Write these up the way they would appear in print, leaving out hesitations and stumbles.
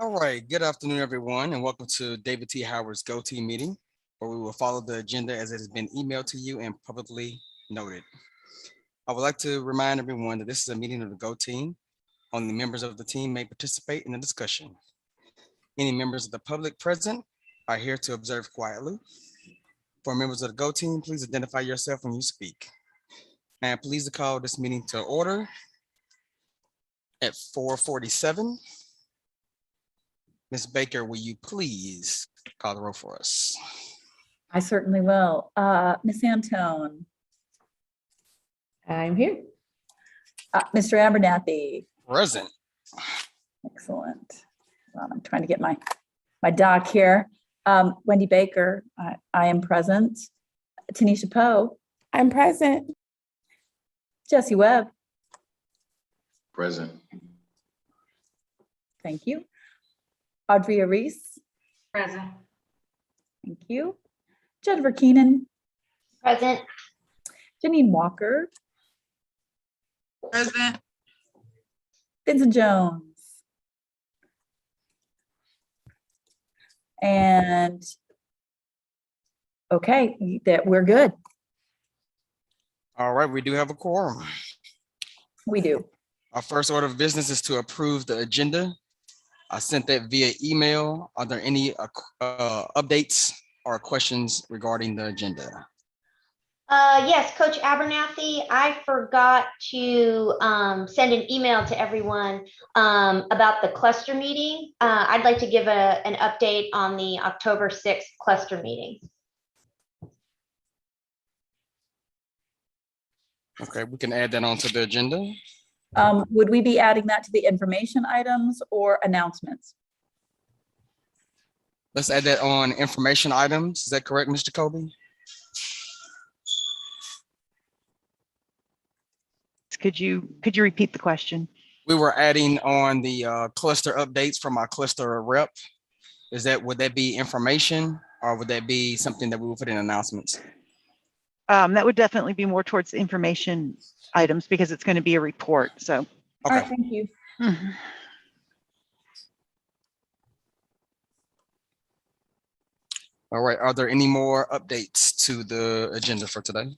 All right, good afternoon, everyone, and welcome to David T. Howard's Go Team meeting, where we will follow the agenda as it has been emailed to you and publicly noted. I would like to remind everyone that this is a meeting of the Go Team. Only members of the team may participate in the discussion. Any members of the public present are here to observe quietly. For members of the Go Team, please identify yourself when you speak. I am pleased to call this meeting to order at 4:47. Ms. Baker, will you please call the roll for us? I certainly will. Ms. Antone. I'm here. Mr. Abernathy. Present. Excellent. I'm trying to get my doc here. Wendy Baker, I am present. Tanisha Poe. I'm present. Jesse Webb. Present. Thank you. Audrey Reese. Present. Thank you. Jennifer Keenan. Present. Janine Walker. Present. Vincent Jones. And okay, that we're good. All right, we do have a quorum. We do. Our first order of business is to approve the agenda. I sent that via email. Are there any updates or questions regarding the agenda? Yes, Coach Abernathy, I forgot to send an email to everyone about the cluster meeting. I'd like to give an update on the October 6th cluster meeting. Okay, we can add that onto the agenda. Would we be adding that to the information items or announcements? Let's add that on information items. Is that correct, Mr. Kobe? Could you repeat the question? We were adding on the cluster updates from our cluster rep. Would that be information or would that be something that we will put in announcements? That would definitely be more towards information items because it's going to be a report. So, okay. All right, thank you. All right, are there any more updates to the agenda for today?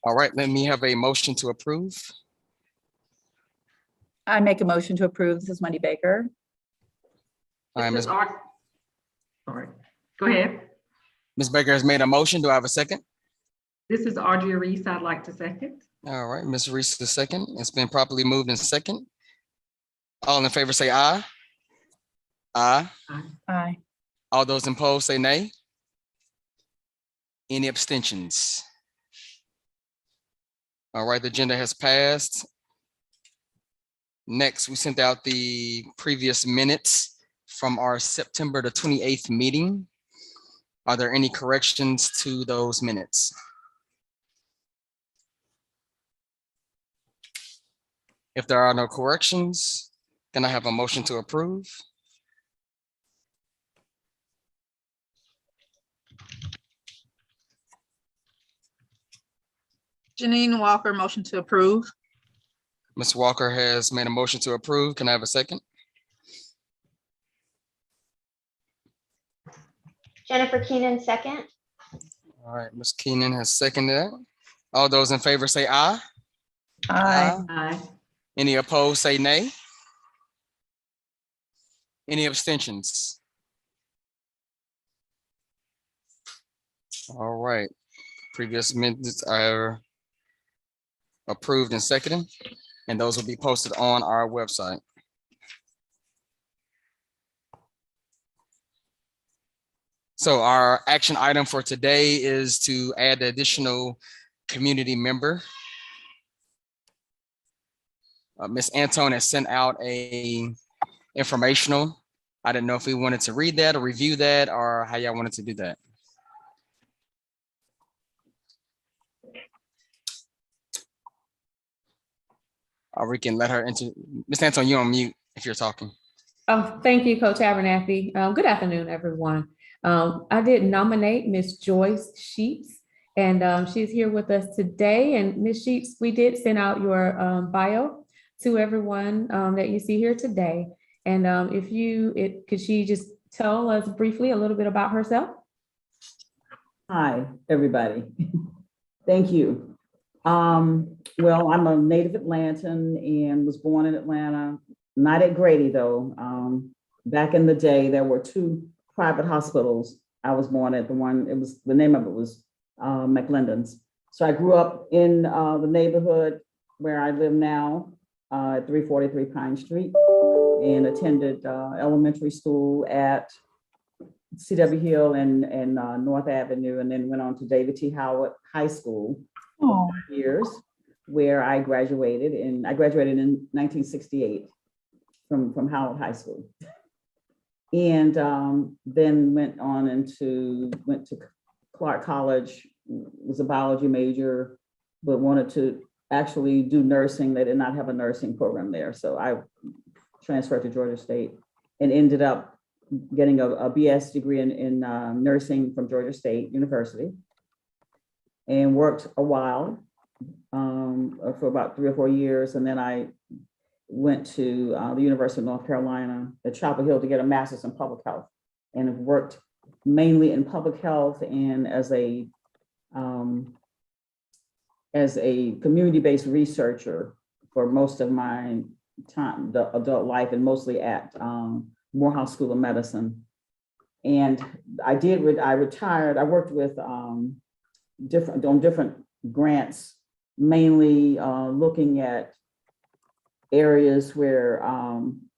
All right, let me have a motion to approve. I make a motion to approve. This is Wendy Baker. Ms. Sorry. Go ahead. Ms. Baker has made a motion. Do I have a second? This is Audrey Reese. I'd like to second. All right, Ms. Reese the second. It's been properly moved in second. All in favor say aye. Aye. Aye. All those opposed say nay. Any abstentions? All right, the agenda has passed. Next, we sent out the previous minutes from our September the 28th meeting. Are there any corrections to those minutes? If there are no corrections, can I have a motion to approve? Janine Walker, motion to approve. Ms. Walker has made a motion to approve. Can I have a second? Jennifer Keenan, second. All right, Ms. Keenan has seconded that. All those in favor say aye. Aye. Aye. Any opposed say nay. Any abstentions? All right, previous minutes are approved and seconded, and those will be posted on our website. So our action item for today is to add the additional community member. Ms. Antone has sent out a informational. I didn't know if we wanted to read that or review that or how y'all wanted to do that. Or we can let her into. Ms. Antone, you're on mute if you're talking. Oh, thank you, Coach Abernathy. Good afternoon, everyone. I did nominate Ms. Joyce Sheets And she's here with us today. And Ms. Sheets, we did send out your bio to everyone that you see here today. And could she just tell us briefly a little bit about herself? Hi, everybody. Thank you. Well, I'm a native Atlantan and was born in Atlanta, not at Grady though. Back in the day, there were two private hospitals. I was born at the name of it was McLendon's. So I grew up in the neighborhood where I live now, at 343 Pine Street, and attended elementary school at C.W. Hill and North Avenue, and then went on to David T. Howard High School for 5 years, where I graduated in 1968 from Howard High School. And then went to Clark College, was a biology major, but wanted to actually do nursing. They did not have a nursing program there. So I transferred to Georgia State and ended up getting a BS degree in nursing from Georgia State University, and worked a while for about 3 or 4 years. And then I went to the University of North Carolina at Chapel Hill to get a master's in public health, and have worked mainly in public health and as a community-based researcher for most of my time, the adult life, and mostly at Morehouse School of Medicine. And I retired. I worked with different grants, mainly looking at areas where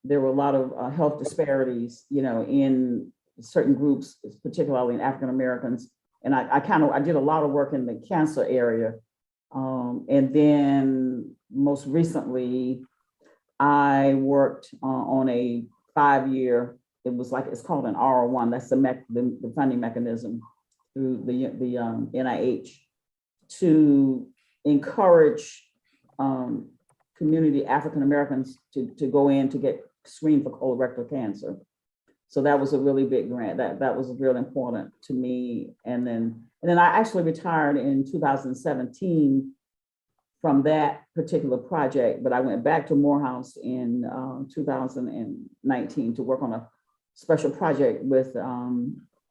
there were a lot of health disparities, in certain groups, particularly in African Americans. And I did a lot of work in the cancer area. And then most recently, I worked on a 5-year, it's called an R1, that's the funding mechanism through the NIH to encourage community African Americans to go in to get screened for colorectal cancer. So that was a really big grant. That was really important to me. And then I actually retired in 2017 from that particular project, but I went back to Morehouse in 2019 to work on a special project with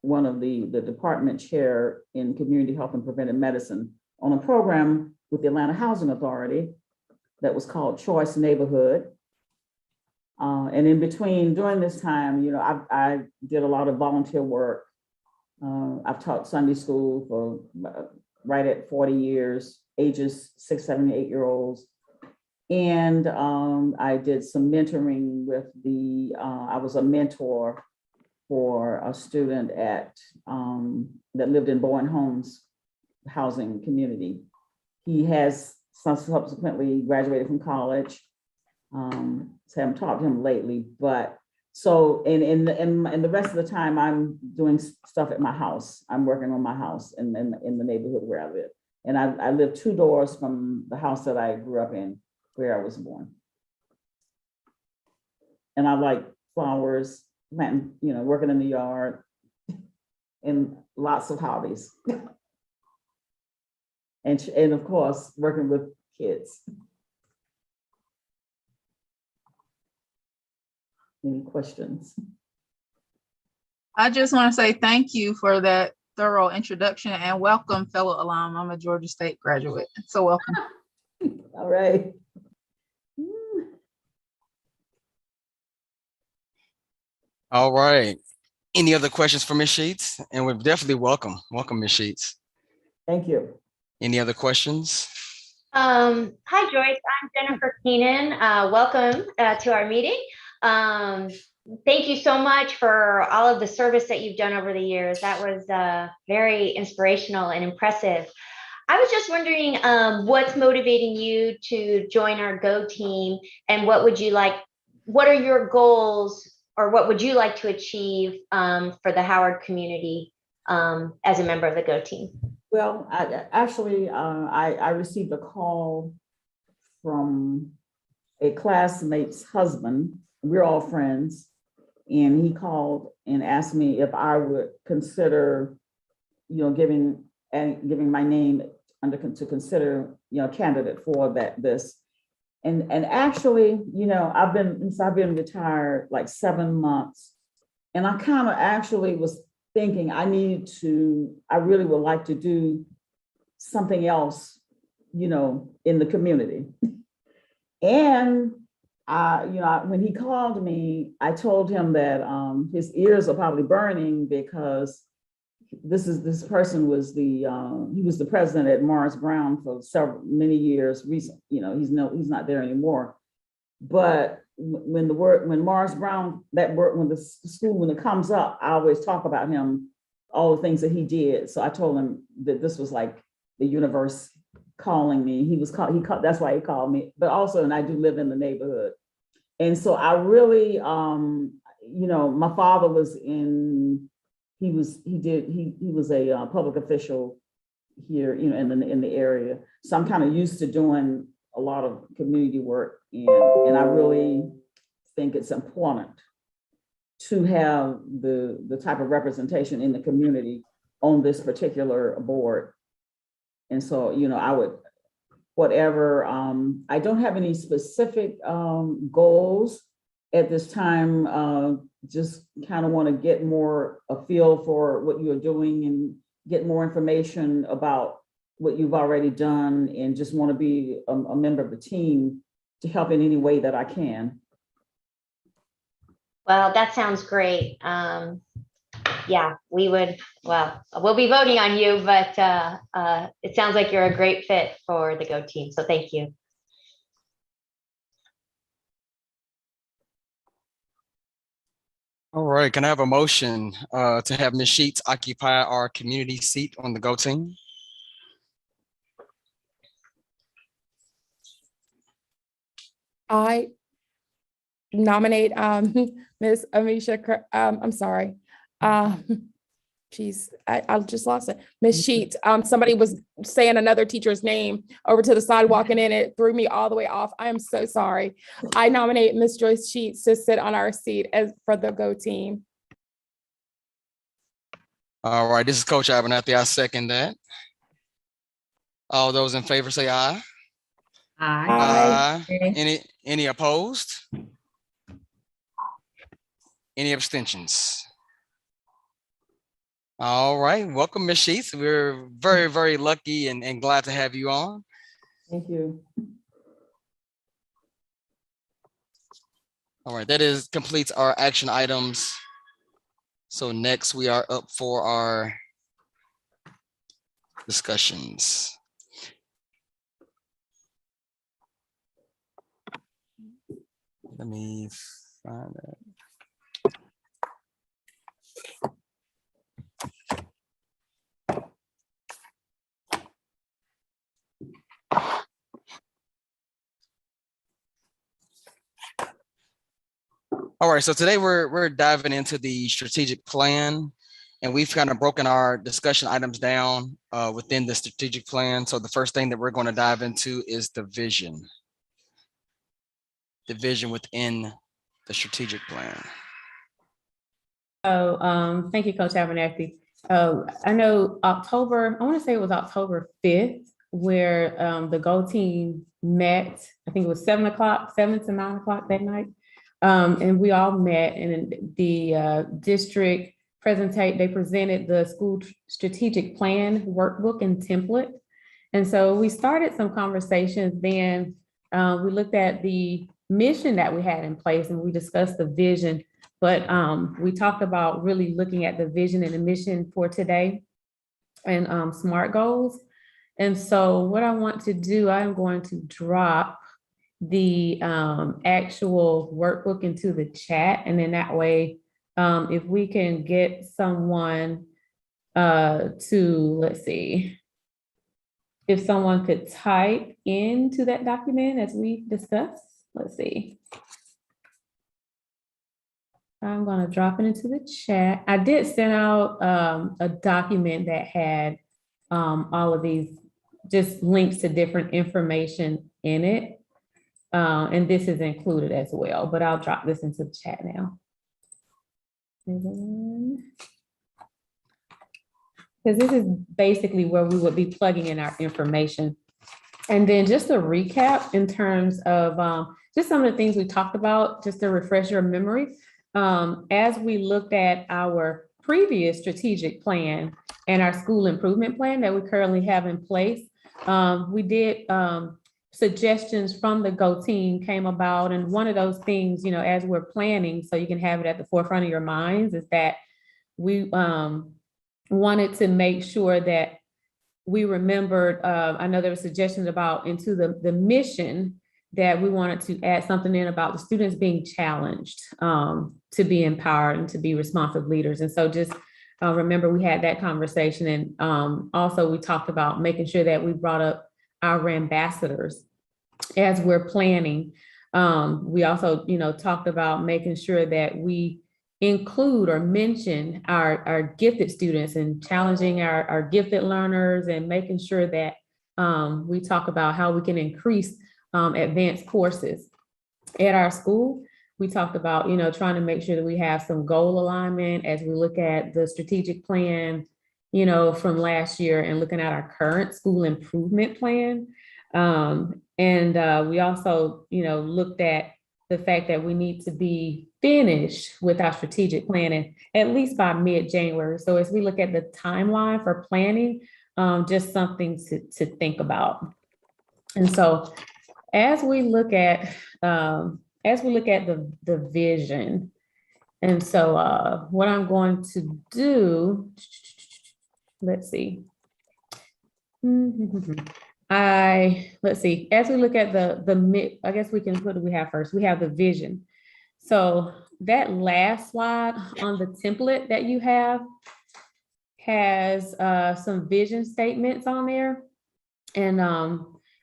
one of the department chair in community health and preventive medicine on a program with the Atlanta Housing Authority that was called Choice Neighborhood. And in between, during this time, I did a lot of volunteer work. I've taught Sunday school for right at 40 years, ages 6, 7, 8-year-olds. And I did some mentoring with I was a mentor for a student that lived in Bowen Homes housing community. He has subsequently graduated from college. So I haven't talked to him lately, but so and the rest of the time I'm doing stuff at my house. I'm working on my house in the neighborhood where I live. And I live 2 doors from the house that I grew up in, where I was born. And I like flowers, planting, working in the yard, and lots of hobbies. And of course, working with kids. Any questions? I just want to say thank you for that thorough introduction, and welcome, fellow alum. I'm a Georgia State graduate, so welcome. All right. All right. Any other questions for Ms. Sheets? And we're definitely welcome Ms. Sheets. Thank you. Any other questions? Hi, Joyce. I'm Jennifer Keenan. Welcome to our meeting. Thank you so much for all of the service that you've done over the years. That was very inspirational and impressive. I was just wondering what's motivating you to join our GO team, and what are your goals, or what would you like to achieve for the Howard community as a member of the GO team? Well, I received a call from a classmate's husband. We're all friends. And he called and asked me if I would consider, giving and giving my name to consider, candidate for this. And actually, I've been retired like 7 months, and I kind of actually was thinking I really would like to do something else, in the community. And when he called me, I told him that his ears are probably burning because this person was he was the president at Morris Brown for many years. Recent, he's not there anymore. But when Morris Brown, when it comes up, I always talk about him, all the things that he did. So I told him that this was like the universe calling me. That's why he called me. But also, and I do live in the neighborhood. And so I really, my father was he was a public official here, in the area. So I'm kind of used to doing a lot of community work, and I really think it's important to have the type of representation in the community on this particular board. And so, I would, whatever, I don't have any specific goals at this time. Just kind of want to get more a feel for what you're doing and get more information about what you've already done, and just want to be a member of the team to help in any way that I can. Well, that sounds great. Yeah, we'll be voting on you, but it sounds like you're a great fit for the Go team. So thank you. All right, can I have a motion to have Ms. Sheets occupy our community seat on the Go team? I nominate Ms. Amisha, I'm sorry. Geez, I just lost it. Ms. Sheets, somebody was saying another teacher's name over to the side walking in. It threw me all the way off. I am so sorry. I nominate Ms. Joyce Sheets to sit on our seat for the Go team. All right, this is Coach Abernathy. I second that. All those in favor say aye. Aye. Aye. Any opposed? Any abstentions? All right, welcome, Ms. Sheets. We're very, very lucky and glad to have you on. Thank you. All right, that completes our action items. So next we are up for our discussions. Let me find that. All right, so today we're diving into the strategic plan, and we've kind of broken our discussion items down within the strategic plan. So the first thing that we're going to dive into is the vision. The vision within the strategic plan. So thank you, Coach Abernathy. I know I want to say it was October 5th, where the Go team met. I think it was 7 to 9 o'clock that night. And we all met, and the district they presented the school strategic plan workbook and template. And so we started some conversations. Then we looked at the mission that we had in place, and we discussed the vision. But we talked about really looking at the vision and the mission for today and SMART goals. And so what I want to do, I'm going to drop the actual workbook into the chat. And then that way, if we can get someone let's see, if someone could type into that document as we discussed, let's see. I'm going to drop it into the chat. I did send out a document that had all of these just links to different information in it. And this is included as well, but I'll drop this into the chat now. because this is basically where we would be plugging in our information. And then just a recap in terms of just some of the things we talked about, just to refresh your memory. As we looked at our previous strategic plan and our school improvement plan that we currently have in place, we did suggestions from the GO team came about. And one of those things, as we're planning, so you can have it at the forefront of your minds, is that we wanted to make sure that we remembered, I know there were suggestions about into the mission, that we wanted to add something in about the students being challenged to be empowered and to be responsive leaders. And so just remember we had that conversation. And also we talked about making sure that we brought up our ambassadors as we're planning. We also, talked about making sure that we include or mention our gifted students and challenging our gifted learners, and making sure that we talk about how we can increase advanced courses at our school. We talked about, trying to make sure that we have some goal alignment as we look at the strategic plan, from last year, and looking at our current school improvement plan. And we also, looked at the fact that we need to be finished with our strategic planning at least by mid-January. So as we look at the timeline for planning, just something to think about. And so as we look at the vision, and so what I'm going to do, let's see. Let's see, as we look at I guess we can, what do we have first? We have the vision. So that last slide on the template that you have has some vision statements on there. And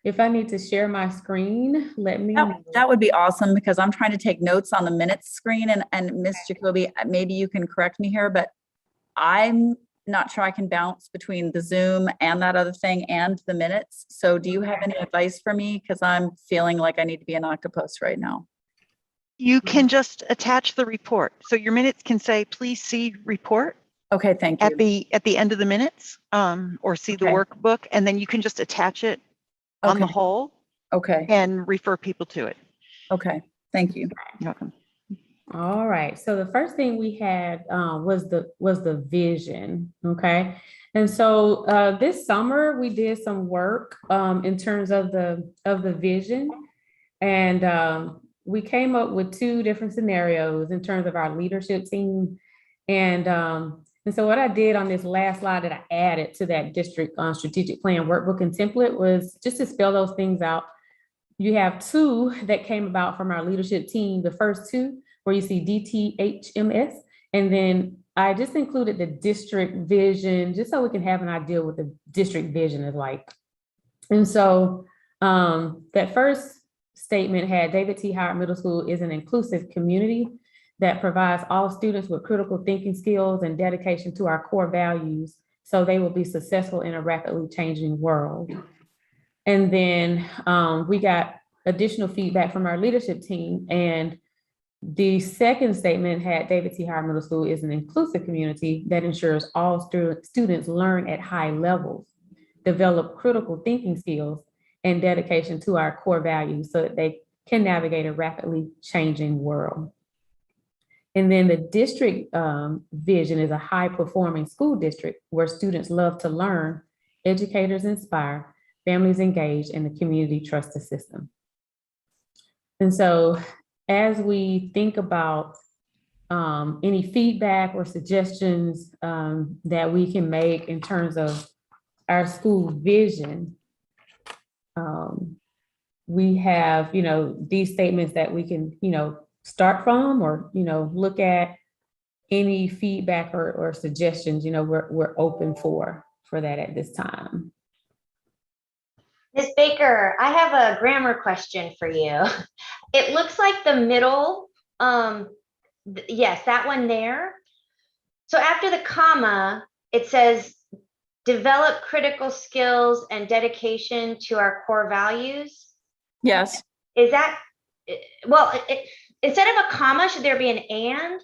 if I need to share my screen, let me know. That would be awesome, because I'm trying to take notes on the minutes screen, and Ms. Jacoby, maybe you can correct me here, but I'm not sure I can bounce between the Zoom and that other thing and the minutes. So do you have any advice for me? Because I'm feeling like I need to be an octopus right now. You can just attach the report. So your minutes can say, please see report Okay, thank you. at the end of the minutes, or see the Okay. workbook, and then you can just attach it on the Okay. whole Okay, and refer people to it. okay, thank you. You're welcome. All right, so the first thing we had was the vision, okay? And so this summer we did some work in terms of the vision, and we came up with 2 different scenarios in terms of our leadership team. And so what I did on this last slide that I added to that district strategic plan workbook and template was just to spell those things out. You have 2 that came about from our leadership team. The first 2 where you see DTHMS, and then I just included the district vision just so we can have an idea what the district vision is like. And so that first statement had David T. Howard Middle School is an inclusive community that provides all students with critical thinking skills and dedication to our core values so they will be successful in a rapidly changing world. And then we got additional feedback from our leadership team, and the second statement had David T. Howard Middle School is an inclusive community that ensures all students learn at high levels, develop critical thinking skills, and dedication to our core values so that they can navigate a rapidly changing world. And then the district vision is a high-performing school district where students love to learn, educators inspire, families engage, and the community trust the system. And so as we think about any feedback or suggestions that we can make in terms of our school vision, we have, these statements that we can, start from, or, look at any feedback or suggestions, we're open for that at this time. Ms. Baker, I have a grammar question for you. It looks like the middle, yes, that one there. So after the comma, it says develop critical skills and dedication to our core values. Yes. Is that, well, instead of a comma, should there be an and?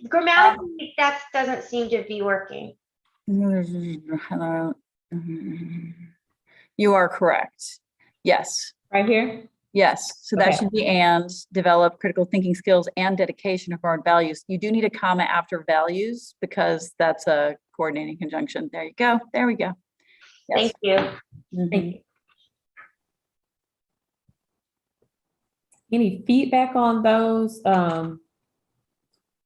Grammatically, that doesn't seem to be working. You are correct. Yes. Right here? Yes, so that Okay. should be and develop critical thinking skills and dedication of our values. You do need a comma after values because that's a coordinating conjunction. There you go. There we go. Yes. Thank you. Mhm. Thank you. Any feedback on those?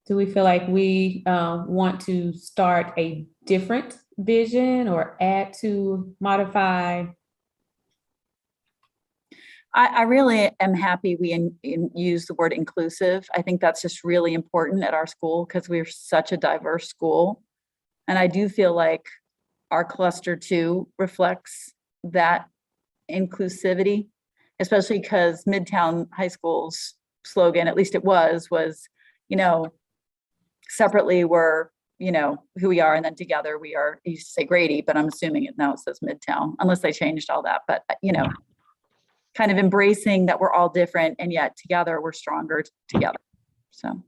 Do we feel like we want to start a different vision or add to, modify? I really am happy we use the word inclusive. I think that's just really important at our school because we're such a diverse school. And I do feel like our cluster 2 reflects that inclusivity, especially because Midtown High School's slogan, at least it was, you know, separately we're, you know, who we are, and then together we are, you used to say Grady, but I'm assuming it now says Midtown, unless they changed all that. But, you know, kind of embracing that we're all different and yet together we're stronger together. So.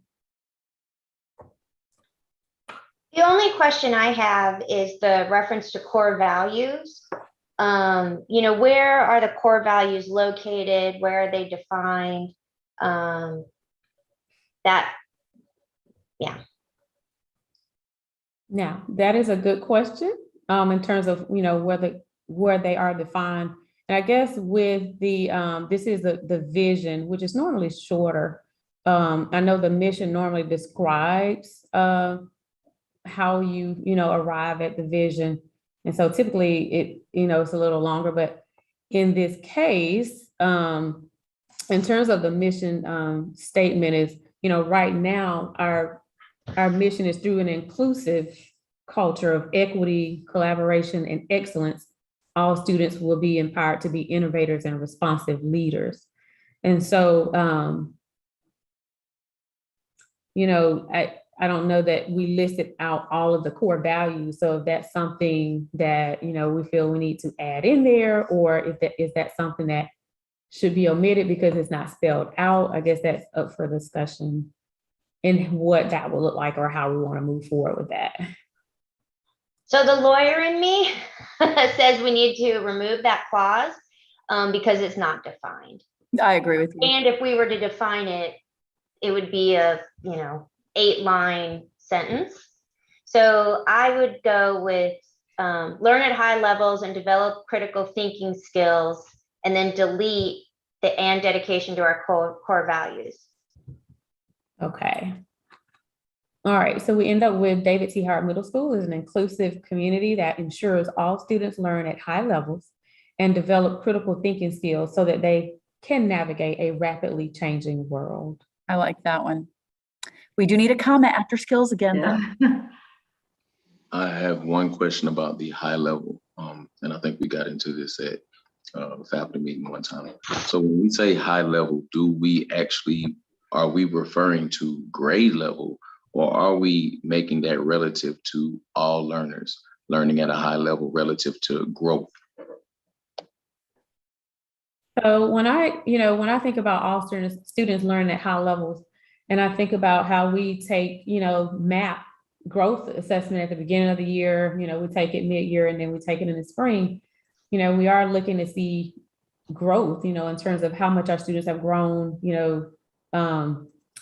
The only question I have is the reference to core values. You know, where are the core values located? Where are they defined? Yeah. Now, that is a good question in terms of, you know, where they are defined. And I guess with the, this is the vision, which is normally shorter. I know the mission normally describes how you know, arrive at the vision. And so typically it, you know, it's a little longer, but in this case, in terms of the mission statement is, you know, right now our mission is through an inclusive culture of equity, collaboration, and excellence. All students will be empowered to be innovators and responsive leaders. And so, you know, I don't know that we listed out all of the core values. So if that's something that, you know, we feel we need to add in there, or if that is that something that should be omitted because it's not spelled out, I guess that's up for discussion and what that will look like or how we want to move forward with that. So the lawyer in me says we need to remove that clause because it's not defined. I agree with you. And if we were to define it, it would be a, you know, 8-line sentence. So I would go with learn at high levels and develop critical thinking skills, and then delete the and dedication to our core values. Okay. All right, so we end up with David T. Howard Middle School is an inclusive community that ensures all students learn at high levels and develop critical thinking skills so that they can navigate a rapidly changing world. I like that one. We do need a comma after skills again. Yeah. I have one question about the high level, and I think we got into this at faculty meeting one time. So when we say high level, are we referring to grade level, or are we making that relative to all learners learning at a high level relative to growth? So when I think about all students learning at high levels, and I think about how we take, you know, MAP growth assessment at the beginning of the year, you know, we take it mid-year and then we take it in the spring, you know, we are looking to see growth, you know, in terms of how much our students have grown, you know,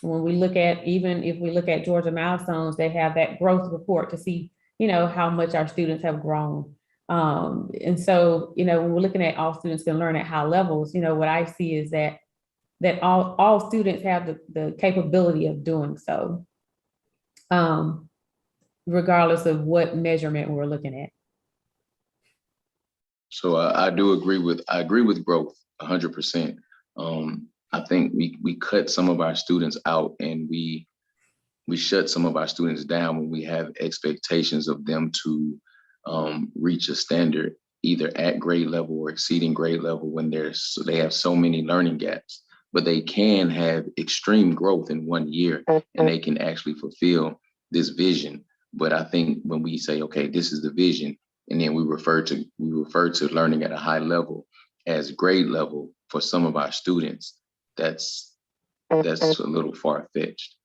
when we look at, even if we look at Georgia Milestones, they have that growth report to see, you know, how much our students have grown. And so, you know, when we're looking at all students can learn at high levels, you know, what I see is that all students have the capability of doing so, regardless of what measurement we're looking at. So I agree with growth 100%. I think we cut some of our students out, and we shut some of our students down when we have expectations of them to reach a standard either at grade level or exceeding grade level when they have so many learning gaps. But they can have extreme growth in 1 year, and they can actually fulfill this vision. But I think when we say, okay, this is the vision, and then we refer to learning at a high level as grade level for some of our students, that's a little far-fetched.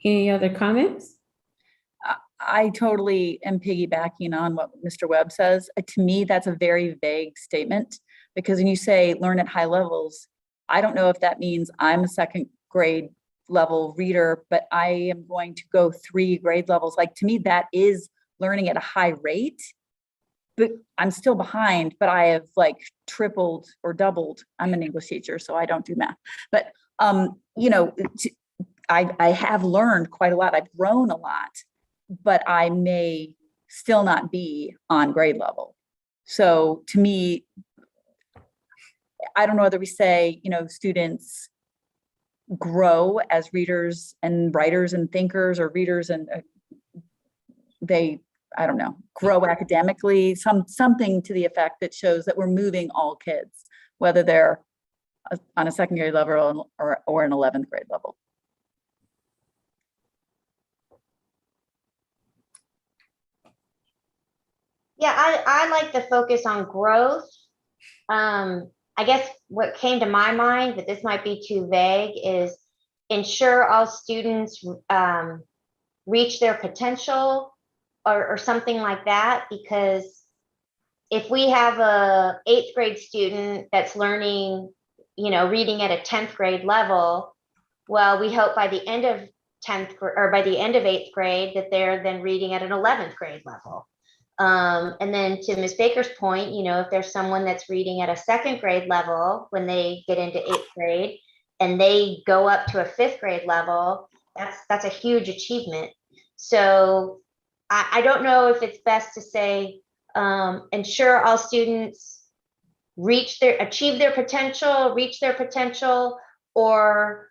Any other comments? I totally am piggybacking on what Mr. Webb says. To me, that's a very vague statement because when you say learn at high levels, I don't know if that means I'm a second grade level reader, but I am going to go 3 grade levels. Like to me, that is learning at a high rate, but I'm still behind, but I have like tripled or doubled. I'm an English teacher, so I don't do math, but you know, I have learned quite a lot. I've grown a lot, but I may still not be on grade level. So to me, I don't know whether we say, you know, students grow as readers and writers and thinkers, or readers and I don't know, grow academically, something to the effect that shows that we're moving all kids, whether they're on a second grade level or an 11th grade level. Yeah, I like the focus on growth. I guess what came to my mind, but this might be too vague, is ensure all students reach their potential or something like that. Because if we have a 8th grade student that's learning, you know, reading at a 10th grade level, well, we hope by the end of 10th or by the end of 8th grade that they're then reading at an 11th grade level. And then to Ms. Baker's point, you know, if there's someone that's reading at a 2nd grade level when they get into 8th grade and they go up to a 5th grade level, that's a huge achievement. So I don't know if it's best to say ensure all students achieve their potential, reach their potential, or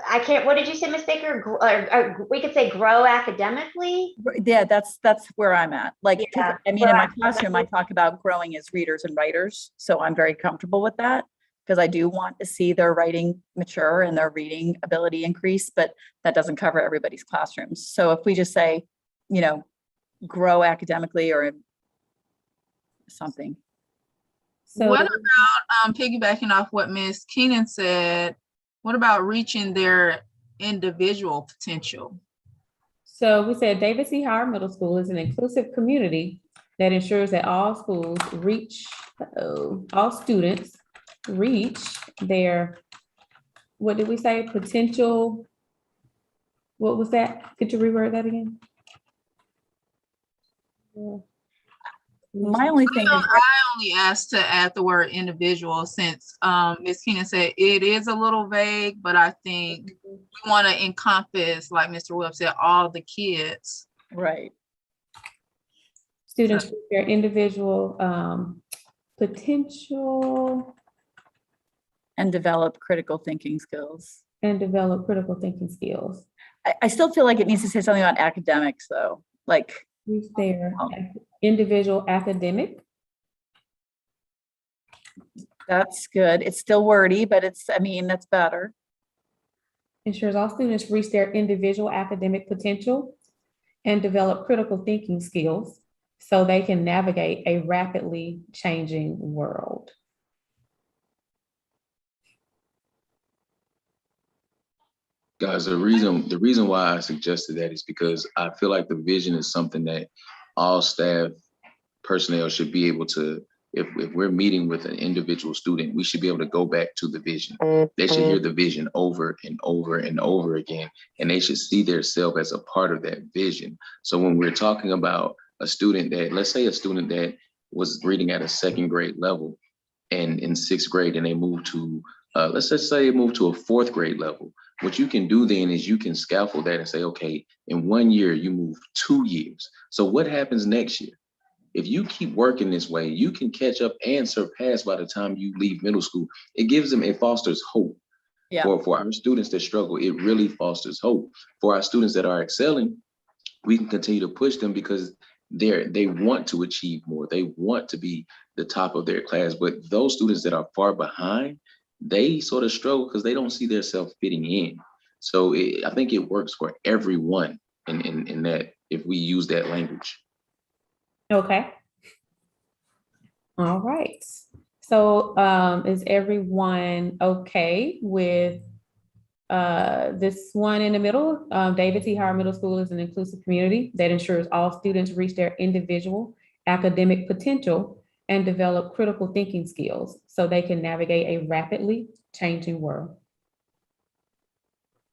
I can't, what did you say, Ms. Baker? We could say grow academically. Yeah, that's where I'm at. Like, Yeah, I mean, in my classroom, I talk about growing as readers and writers. So I'm very comfortable with that because I do want to see their writing mature and their reading ability increase, but that doesn't cover everybody's classrooms. So if we just say, you know, grow academically or something. So What about piggybacking off what Ms. Keenan said? What about reaching their individual potential? So we said David C. Howard Middle School is an inclusive community that ensures that all schools reach, all students reach their, what did we say, potential? What was that? Could you reword that again? My only thing is, I only asked to add the word individual since Ms. Keenan said it is a little vague, but I think we want to encompass, like Mr. Webb said, all the kids. right. Students with their individual potential And develop critical thinking skills. and develop critical thinking skills. I still feel like it needs to say something about academics though. Like, Reach their individual academic. that's good. It's still wordy, but I mean, that's better. Ensures all students reach their individual academic potential and develop critical thinking skills so they can navigate a rapidly changing world. Guys, the reason why I suggested that is because I feel like the vision is something that all staff personnel should be able to, if we're meeting with an individual student, we should be able to go back to the vision. They should hear the vision over and over and over again, and they should see themselves as a part of that vision. So when we're talking about a student that, let's say a student that was reading at a 2nd grade level and in 6th grade and they moved to, let's just say moved to a 4th grade level. What you can do then is you can scaffold that and say, okay, in 1 year, you move 2 years. So what happens next year? If you keep working this way, you can catch up and surpass by the time you leave middle school. It gives them, it fosters hope. Yeah. For our students that struggle, it really fosters hope. For our students that are excelling, we can continue to push them because they want to achieve more. They want to be the top of their class. But those students that are far behind, they sort of struggle because they don't see themselves fitting in. So I think it works for everyone in that if we use that language. Okay. All right. So is everyone okay with This one in the middle, David T. Howard Middle School is an inclusive community that ensures all students reach their individual academic potential and develop critical thinking skills so they can navigate a rapidly changing world.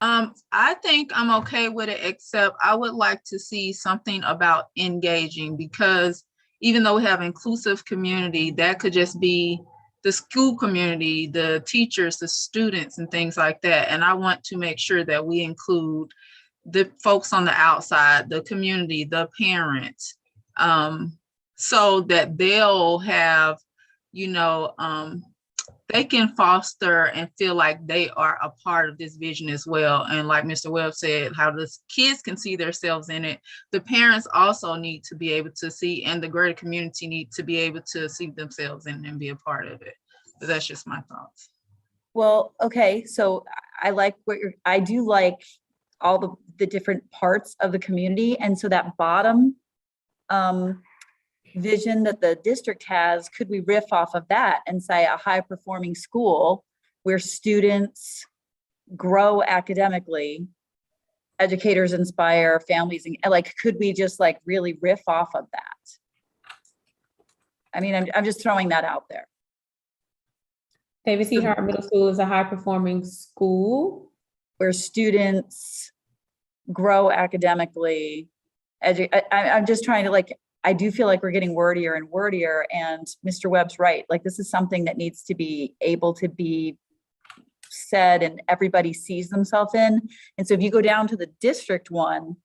I think I'm okay with it, except I would like to see something about engaging, because even though we have inclusive community, that could just be the school community, the teachers, the students, and things like that. And I want to make sure that we include the folks on the outside, the community, the parents, so that they'll have, they can foster and feel like they are a part of this vision as well. And like Mr. Webb said, how the kids can see themselves in it. The parents also need to be able to see, and the greater community need to be able to see themselves in and be a part of it. But that's just my thoughts. Well, okay, so I like I do like all the different parts of the community. And so that bottom vision that the district has, could we riff off of that and say a high performing school where students grow academically, educators inspire, families, and like, could we just like really riff off of that? I mean, I'm just throwing that out there. David T. Howard Middle School is a high performing school where students grow academically. I'm just trying to like, I do feel like we're getting wordier and wordier, and Mr. Webb's right. Like, this is something that needs to be able to be said and everybody sees themselves in. And so if you go down to the district one,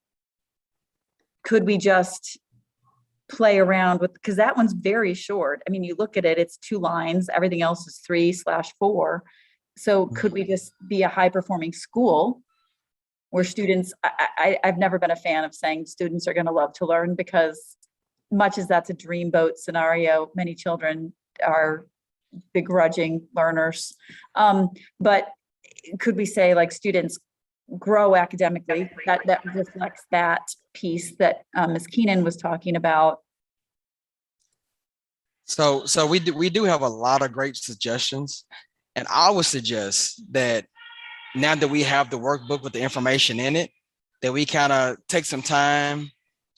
could we just play around with, because that one's very short. I mean, you look at it, it's 2 lines, everything else is 3/4. So could we just be a high performing school where students, I've never been a fan of saying students are going to love to learn, because much as that's a dreamboat scenario, many children are begrudging learners. But could we say like students grow academically? That reflects that piece that Ms. Keenan was talking about. So we do have a lot of great suggestions, and I would suggest that now that we have the workbook with the information in it, that we kind of take some time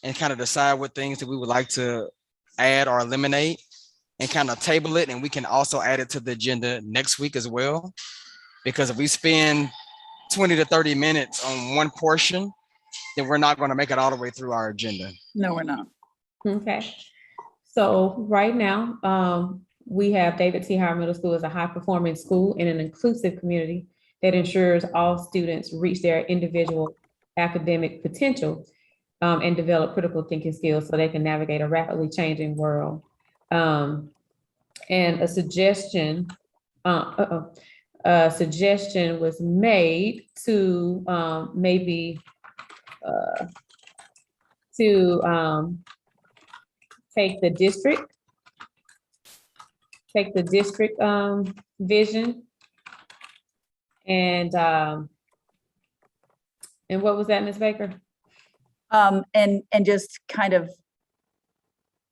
and kind of decide what things that we would like to add or eliminate, and kind of table it. And we can also add it to the agenda next week as well. Because if we spend 20 to 30 minutes on one portion, then we're not going to make it all the way through our agenda. No, we're not. Okay. So right now, we have David T. Howard Middle School as a high performing school in an inclusive community that ensures all students reach their individual academic potential and develop critical thinking skills so they can navigate a rapidly changing world. And a suggestion was made to maybe take the district vision and what was that, Ms. Baker? And just kind of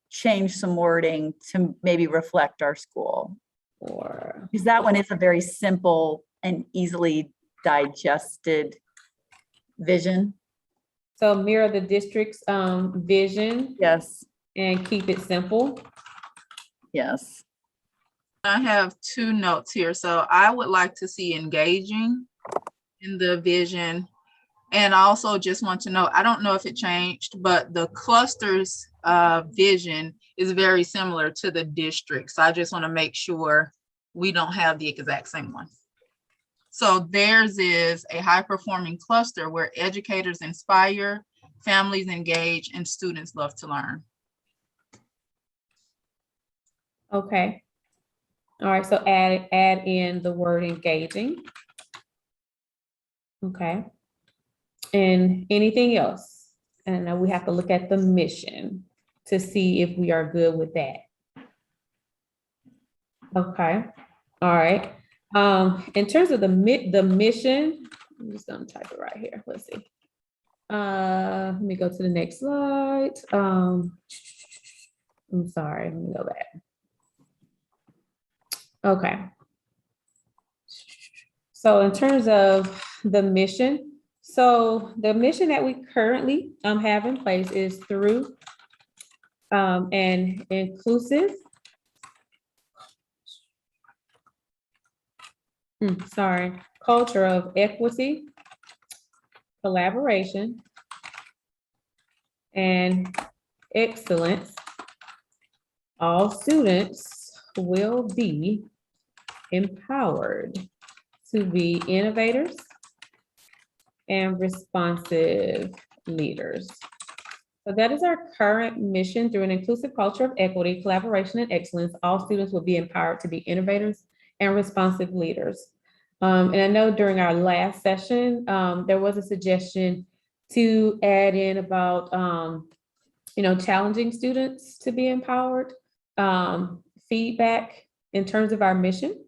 change some wording to maybe reflect our school. Or because that one is a very simple and easily digested vision. so mirror the district's vision Yes, and keep it simple. yes. I have 2 notes here. So I would like to see engaging in the vision. And I also just want to know, I don't know if it changed, but the clusters vision is very similar to the district. So I just want to make sure we don't have the exact same one. So theirs is a high performing cluster where educators inspire, families engage, and students love to learn. Okay. All right, so add in the word engaging. Okay. And anything else? And now we have to look at the mission to see if we are good with that. Okay, all right. In terms of the mission, I'm just gonna type it right here. Let's see. Let me go to the next slide. I'm sorry, let me go back. Okay. So in terms of the mission. So the mission that we currently have in place is through an inclusive, culture of equity, collaboration, and excellence. All students will be empowered to be innovators and responsive leaders. So that is our current mission. Through an inclusive culture of equity, collaboration, and excellence, all students will be empowered to be innovators and responsive leaders. And I know during our last session, there was a suggestion to add in about, challenging students to be empowered. Feedback in terms of our mission.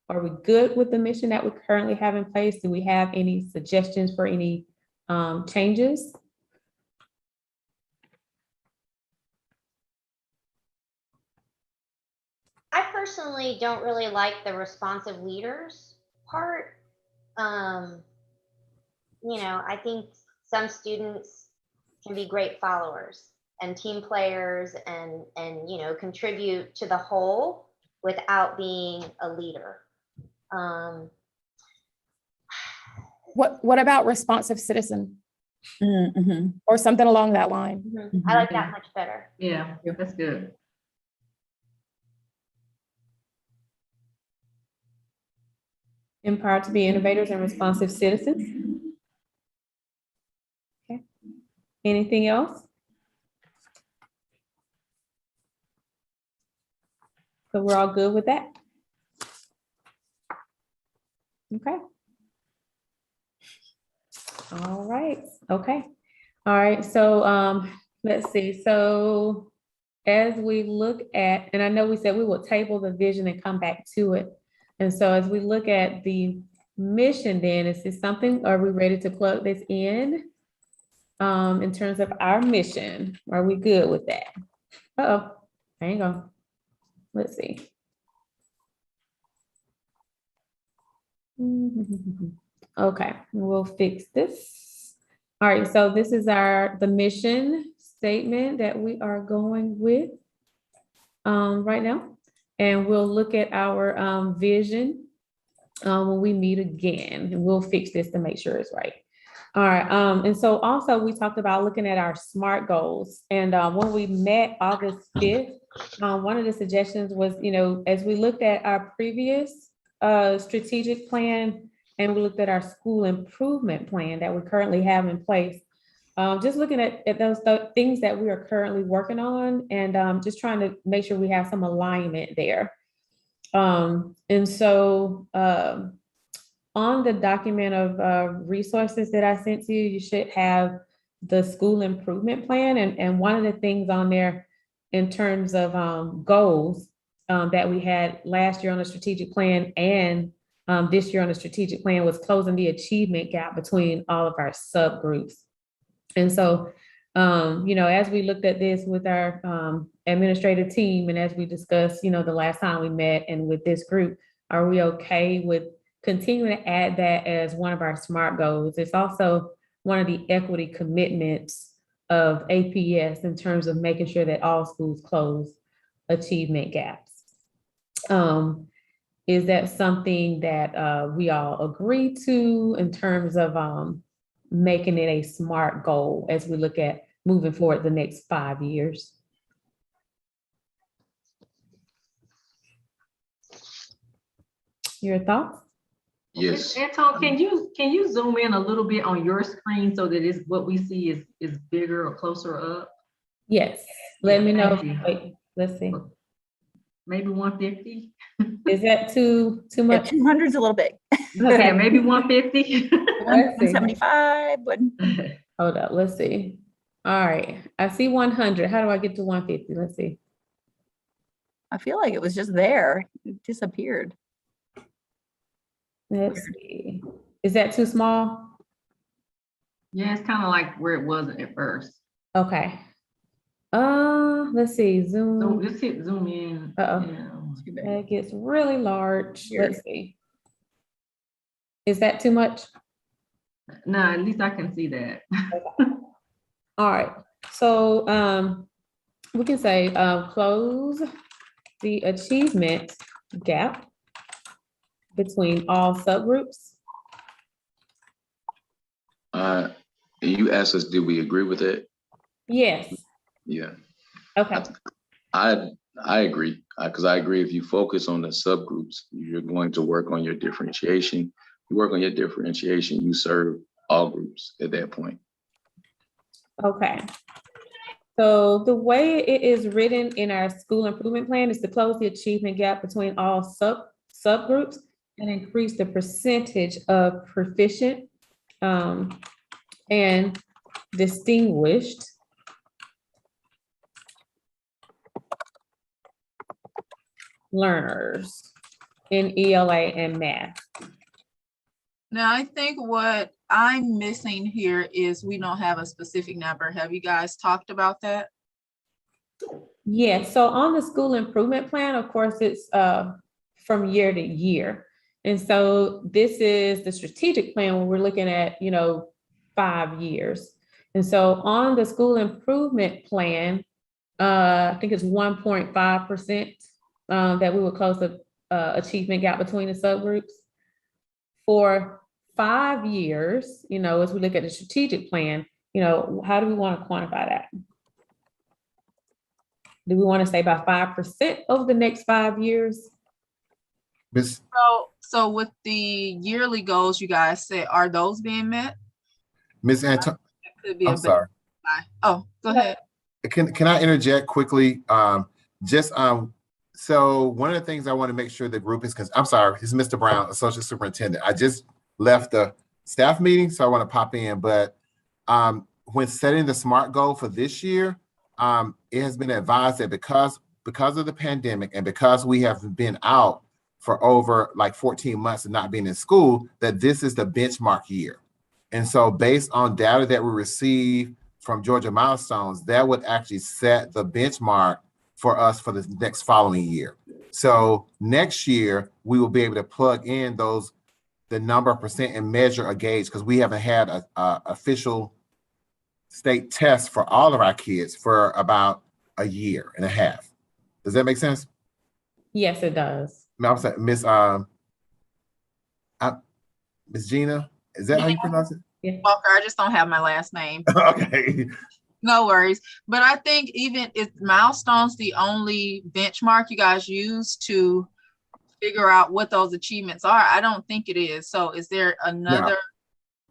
Are we good with the mission that we currently have in place? Do we have any suggestions for any changes? I personally don't really like the responsive leaders part. I think some students can be great followers and team players and contribute to the whole without being a leader. What about responsive citizen Mm-hmm. or something along that line? I like that much better. Yeah, that's good. Empowered to be innovators and responsive citizens. Okay. Anything else? So we're all good with that? Okay. All right, okay. All right, so let's see. So as we look at, and I know we said we will table the vision and come back to it. And so as we look at the mission, then is this something, are we ready to plug this in terms of our mission? Are we good with that? Uh-oh, hang on. Let's see. Okay, we'll fix this. All right, so this is the mission statement that we are going with right now. And we'll look at our vision when we meet again, and we'll fix this to make sure it's right. All right, and so also we talked about looking at our SMART goals. And when we met August 5th, one of the suggestions was, as we looked at our previous strategic plan, and we looked at our school improvement plan that we currently have in place. Just looking at those things that we are currently working on, and just trying to make sure we have some alignment there. And so on the document of resources that I sent to you, you should have the school improvement plan. And one of the things on there in terms of goals that we had last year on the strategic plan and this year on the strategic plan was closing the achievement gap between all of our subgroups. And so, as we looked at this with our administrative team, and as we discussed, the last time we met and with this group, are we okay with continuing to add that as one of our SMART goals? It's also one of the equity commitments of APS in terms of making sure that all schools close achievement gaps. Is that something that we all agree to in terms of making it a SMART goal as we look at moving forward the next 5 years? Your thoughts? Yes. Anton, can you zoom in a little bit on your screen so that it's what we see is bigger or closer up? Yes. Let me know. Thank you. Wait, let's see. Maybe 150? Is that too much? 200's a little big. Okay, maybe 150? Let's see. 175 would. Hold up, let's see. All right, I see 100. How do I get to 150? Let's see. I feel like it was just there. It disappeared. Let's see. Is that too small? Yeah, it's kind of like where it wasn't at first. Okay. Let's see, zoom. So let's hit zoom in. Uh-oh. Yeah. That gets really large. Let's see. Is that too much? No, at least I can see that. All right, so we can say close the achievement gap between all subgroups. You asked us, did we agree with it? Yes, Yeah, okay, I agree, because I agree if you focus on the subgroups, you're going to work on your differentiation. You work on your differentiation, you serve all groups at that point. okay. So the way it is written in our school improvement plan is to close the achievement gap between all subgroups and increase the percentage of proficient and distinguished learners in ELA and math. Now, I think what I'm missing here is we don't have a specific number. Have you guys talked about that? Yeah, so on the school improvement plan, of course, it's from year to year. And so this is the strategic plan where we're looking at, 5 years. And so on the school improvement plan, I think it's 1.5% that we would close the achievement gap between the subgroups. For 5 years, as we look at the strategic plan, how do we want to quantify that? Do we want to say by 5% over the next 5 years? Miss, So with the yearly goals you guys said, are those being met? Miss Anton, That could be I'm a sorry. Oh, go ahead. Can I interject quickly? So one of the things I want to make sure the group is, because I'm sorry, it's Mr. Brown, Associate Superintendent. I just left the staff meeting, so I want to pop in. But when setting the SMART goal for this year, it has been advised that because of the pandemic and because we have been out for over like 14 months and not being in school, that this is the benchmark year. And so based on data that we receive from Georgia Milestones, that would actually set the benchmark for us for the next following year. So next year, we will be able to plug in the number of percent and measure a gauge, because we haven't had a official state test for all of our kids for about a year and a half. Does that make sense? Yes, it does. I'm sorry, Miss Gina, is that how you pronounce it? Yeah. Walker, I just don't have my last name. Okay. No worries. But I think even if milestones the only benchmark you guys use to figure out what those achievements are, I don't think it is. So is there another? No.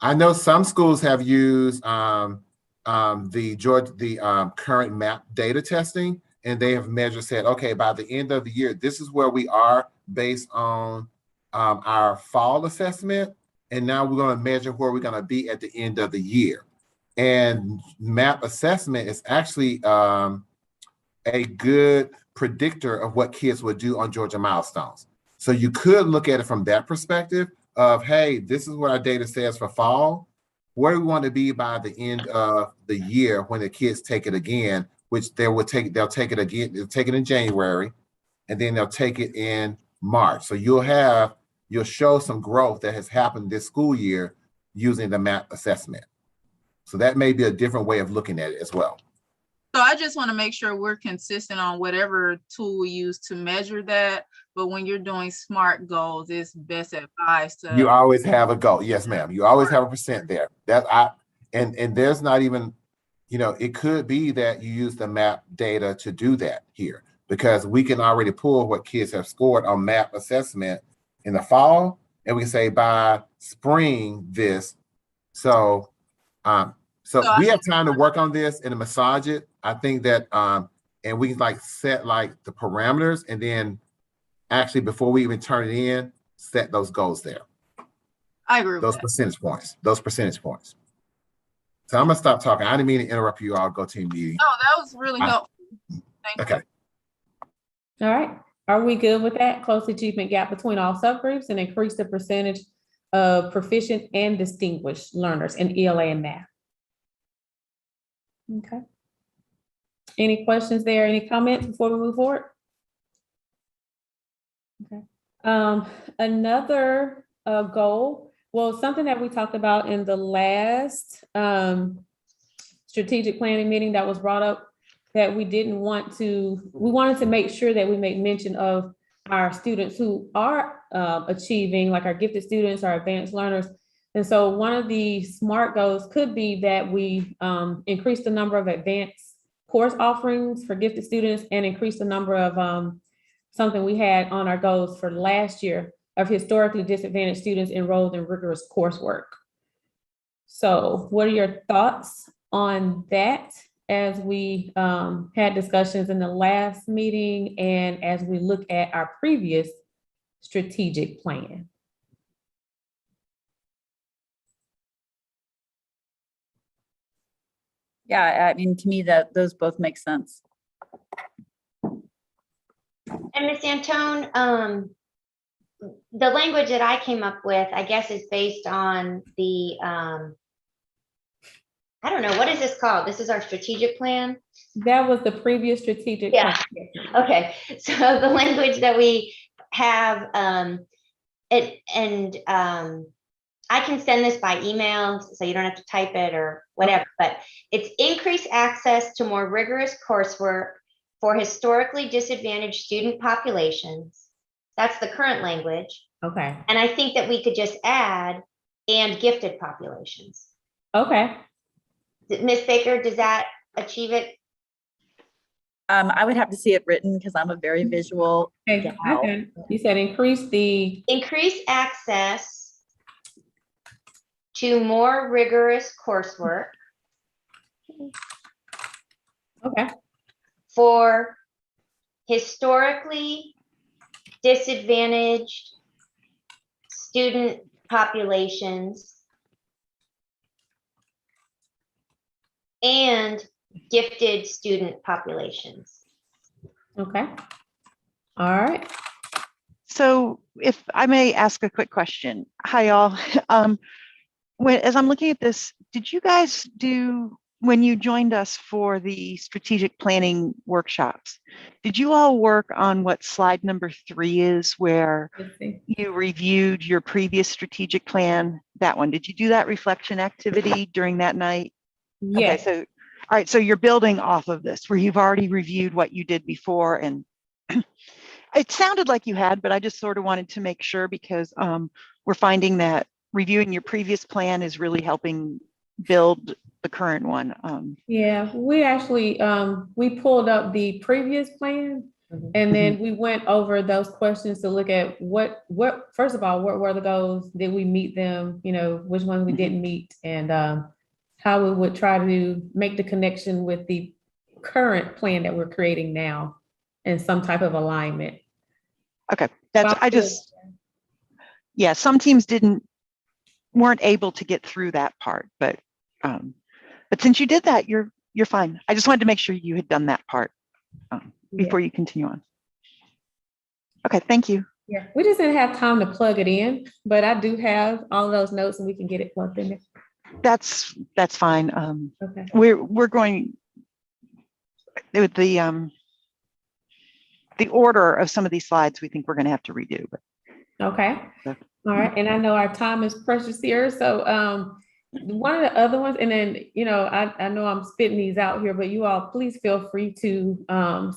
I know some schools have used current MAP data testing, and they have said, okay, by the end of the year, this is where we are based on our fall assessment. And now we're going to measure where we're going to be at the end of the year. And MAP assessment is actually a good predictor of what kids would do on Georgia Milestones. So you could look at it from that perspective of, hey, this is what our data says for fall. Where do we want to be by the end of the year when the kids take it again, which they'll take it again, they'll take it in January, and then they'll take it in March. So you'll show some growth that has happened this school year using the MAP assessment. So that may be a different way of looking at it as well. So I just want to make sure we're consistent on whatever tool we use to measure that. But when you're doing SMART goals, it's best advised to. You always have a goal. Yes, ma'am. You always have a percent there. And there's not even, it could be that you use the MAP data to do that here, because we can already pull what kids have scored on MAP assessment in the fall, and we can say by spring this. So we have time to work on this and to massage it. I think that, and we can set the parameters, and then actually before we even turn it in, set those goals there. I agree with those percentage points. So I'm gonna stop talking. I didn't mean to interrupt you all. Go team meeting. No, that was really helpful. Thank you. Okay. All right. Are we good with that? Close the achievement gap between all subgroups and increase the percentage of proficient and distinguished learners in ELA and math. Okay. Any questions there? Any comments before we move forward? Okay. Another goal Well, something that we talked about in the last strategic planning meeting that was brought up, that we wanted to make sure that we make mention of our students who are achieving, like our gifted students, our advanced learners. And so one of the SMART goals could be that we increase the number of advanced course offerings for gifted students and increase the number of something we had on our goals for last year of historically disadvantaged students enrolled in rigorous coursework. So what are your thoughts on that as we had discussions in the last meeting and as we look at our previous strategic plan? Yeah, I mean, to me, that those both make sense. And Ms. Antone, the language that I came up with, I guess, is based on the, I don't know, what is this called? This is our strategic plan? That was the previous strategic Yeah. plan. Okay, so the language that we have, I can send this by email, so you don't have to type it or whatever, but it's increase access to more rigorous coursework for historically disadvantaged student populations. That's the current language. Okay. And I think that we could just add and gifted populations. Okay. Ms. Baker, does that achieve it? I would have to see it written because I'm a very visual Okay. gal. Okay. You said increase access to more rigorous coursework. Okay. For historically disadvantaged student populations and gifted student populations. Okay. All right. So if I may ask a quick question. Hi, all. As I'm looking at this, did you guys do, when you joined us for the strategic planning workshops, did you all work on what slide number 3 is, where you reviewed your previous strategic plan? That one, did you do that reflection activity during that night? Yes. Okay, so, all right, so you're building off of this, where you've already reviewed what you did before, and it sounded like you had, but I just sort of wanted to make sure, because we're finding that reviewing your previous plan is really helping build the current one. Yeah, we actually, we pulled up the previous plan and then we went over those questions to look at what, first of all, what were the goals? Did we meet them? You know, which ones we didn't meet, and how we would try to make the connection with the current plan that we're creating now in some type of alignment. Okay, yeah, some teams weren't able to get through that part, but since you did that, you're fine. I just wanted to make sure you had done that part before you continue on. Okay, thank you. Yeah, we just didn't have time to plug it in, but I do have all of those notes and we can get it plugged in there. That's fine. Okay. We're going with the order of some of these slides. We think we're going to have to redo. But. Okay. All right. And I know our time is precious here. So one of the other ones, and then, you know, I know I'm spitting these out here, but you all please feel free to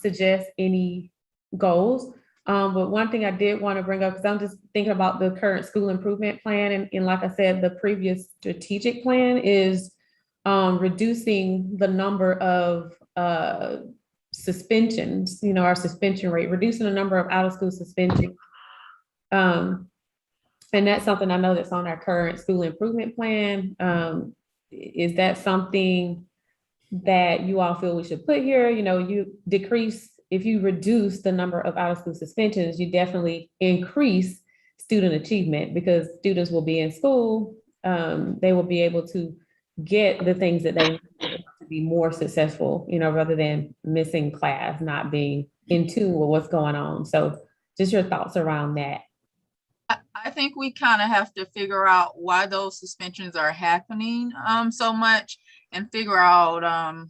suggest any goals. But one thing I did want to bring up, because I'm just thinking about the current school improvement plan. And like I said, the previous strategic plan is reducing the number of suspensions, you know, our suspension rate, reducing the number of out of school suspensions. And that's something I know that's on our current school improvement plan. Is that something that you all feel we should put here? You know, if you reduce the number of out of school suspensions, you definitely increase student achievement, because students will be in school. They will be able to get the things that they need to be more successful, you know, rather than missing class, not being in tune with what's going on. So just your thoughts around that. I think we kind of have to figure out why those suspensions are happening so much, and figure out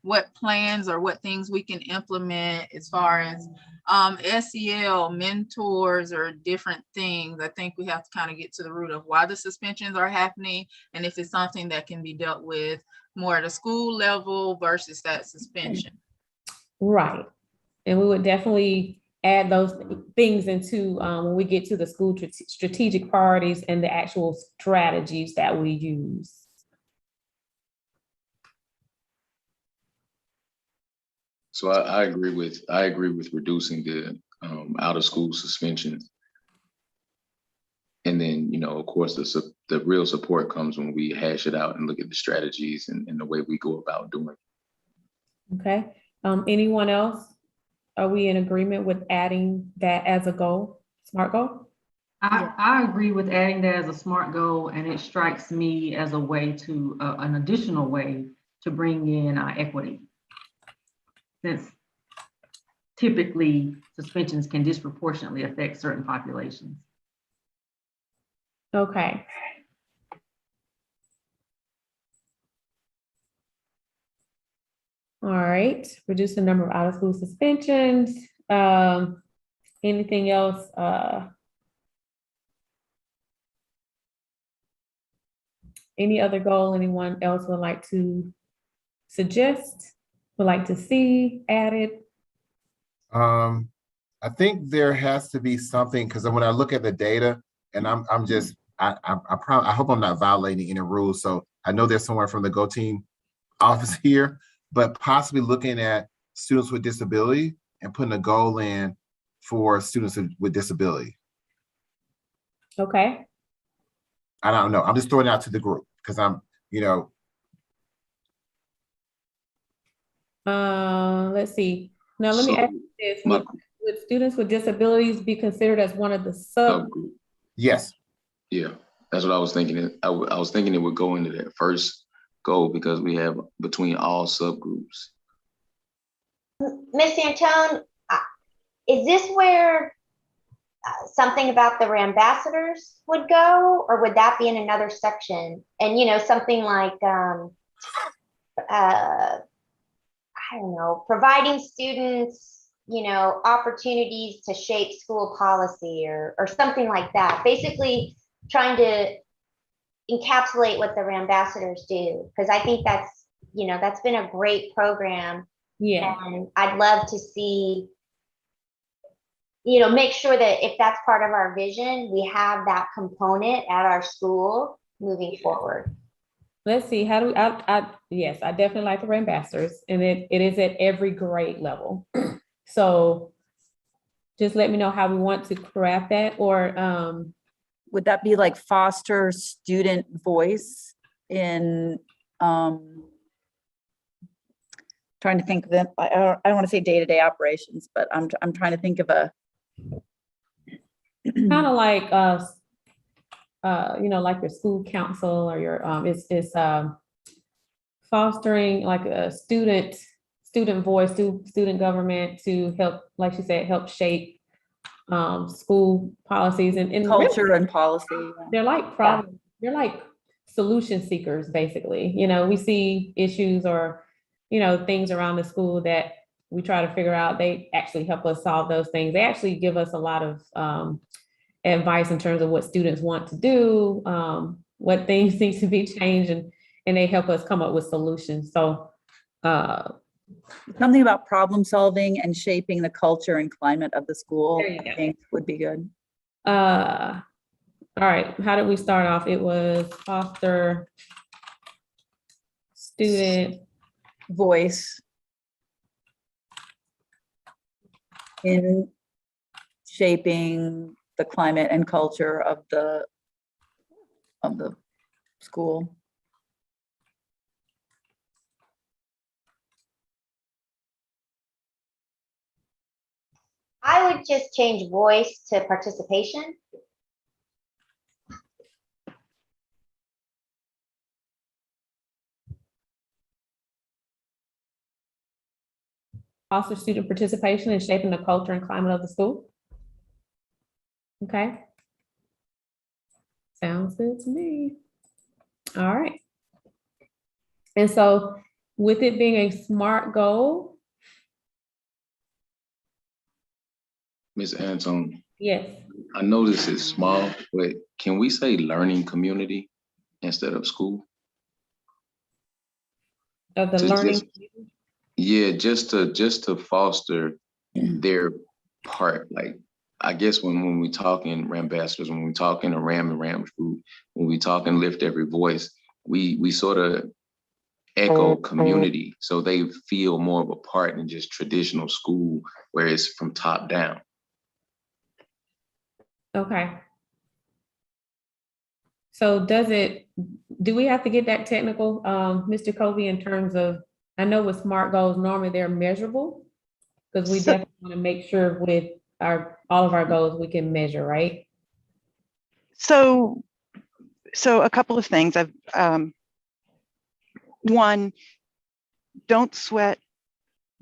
what plans or what things we can implement as far as SEL, mentors, or different things. I think we have to kind of get to the root of why the suspensions are happening, and if it's something that can be dealt with more at a school level versus that suspension. Right. And we would definitely add those things into when we get to the school strategic priorities and the actual strategies that we use. So I agree with reducing the out of school suspensions. And then, you know, of course, the real support comes when we hash it out and look at the strategies and the way we go about doing it. Okay. Anyone else? Are we in agreement with adding that as a goal, SMART goal? I agree with adding that as a SMART goal, and it strikes me as a way to, an additional way to bring in equity. Since typically suspensions can disproportionately affect certain populations. Okay. All right, reduce the number of out of school suspensions. Anything else? Any other goal anyone else would like to suggest, would like to see added? I think there has to be something, because when I look at the data, and I hope I'm not violating any rules. So I know there's someone from the Go Team office here, but possibly looking at students with disability and putting a goal in for students with disability. Okay. I don't know. I'm just throwing it out to the group because I'm, you know. Let's see. Now let me ask you this. Would students with disabilities be considered as one of the subgroups? Yes. Yeah, that's what I was thinking. I was thinking it would go into that first goal because we have between all subgroups. Miss Antone, is this where something about the ambassadors would go, or would that be in another section? And, you know, something like, I don't know, providing students, you know, opportunities to shape school policy or something like that. Basically trying to encapsulate what the ambassadors do. Because I think that's, you know, that's been a great program. Yeah. And I'd love to see, you know, make sure that if that's part of our vision, we have that component at our school moving forward. Let's see, how do we, yes, I definitely like the ambassadors, and it is at every grade level. So just let me know how we want to craft that, or would that be like foster student voice in, trying to think of them, I don't want to say day-to-day operations, but I'm trying to think of a kind of like you know, like your school council or your it's fostering like a student voice, student government to help, like you said, help shape school policies and culture really, and policy. they're like they're like solution seekers, basically. You know, we see issues or, you know, things around the school that we try to figure out. They actually help us solve those things. They actually give us a lot of advice in terms of what students want to do, what things need to be changed, and they help us come up with solutions. So something about problem solving and shaping the culture and climate of the school, I think would be good. All right, how did we start off? It was foster student voice in shaping the climate and culture of the school. I would just change voice to participation. foster student participation in shaping the culture and climate of the school. Okay. Sounds good to me. All right. And so with it being a SMART goal, Ms. Antone, yes. I know this is small, but can we say learning community instead of school? Of the To learning. Yeah, just to foster their part. Like, I guess when we talk in Rambassadors, when we talk in a Ram and Ram food, when we talk and lift every voice, we sort of echo community, so they feel more of a part than just traditional school where it's from top down. Okay. So do we have to get that technical, Mr. Covey, in terms of, I know with SMART goals, normally they're measurable, because we definitely want to make sure with all of our goals, we can measure, right? So a couple of things. One, don't sweat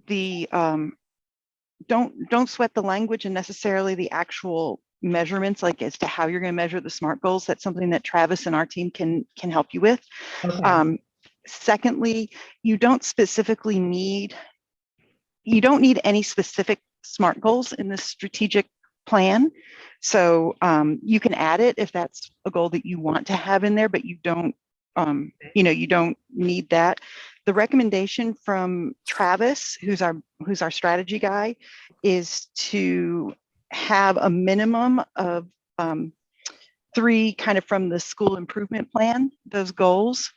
the don't sweat the language and necessarily the actual measurements, like as to how you're going to measure the SMART goals. That's something that Travis and our team can help you with. Okay. Secondly, you don't need any specific SMART goals in the strategic plan. So you can add it if that's a goal that you want to have in there, but you don't need that. The recommendation from Travis, who's our strategy guy, is to have a minimum of 3 kind of from the school improvement plan, those goals,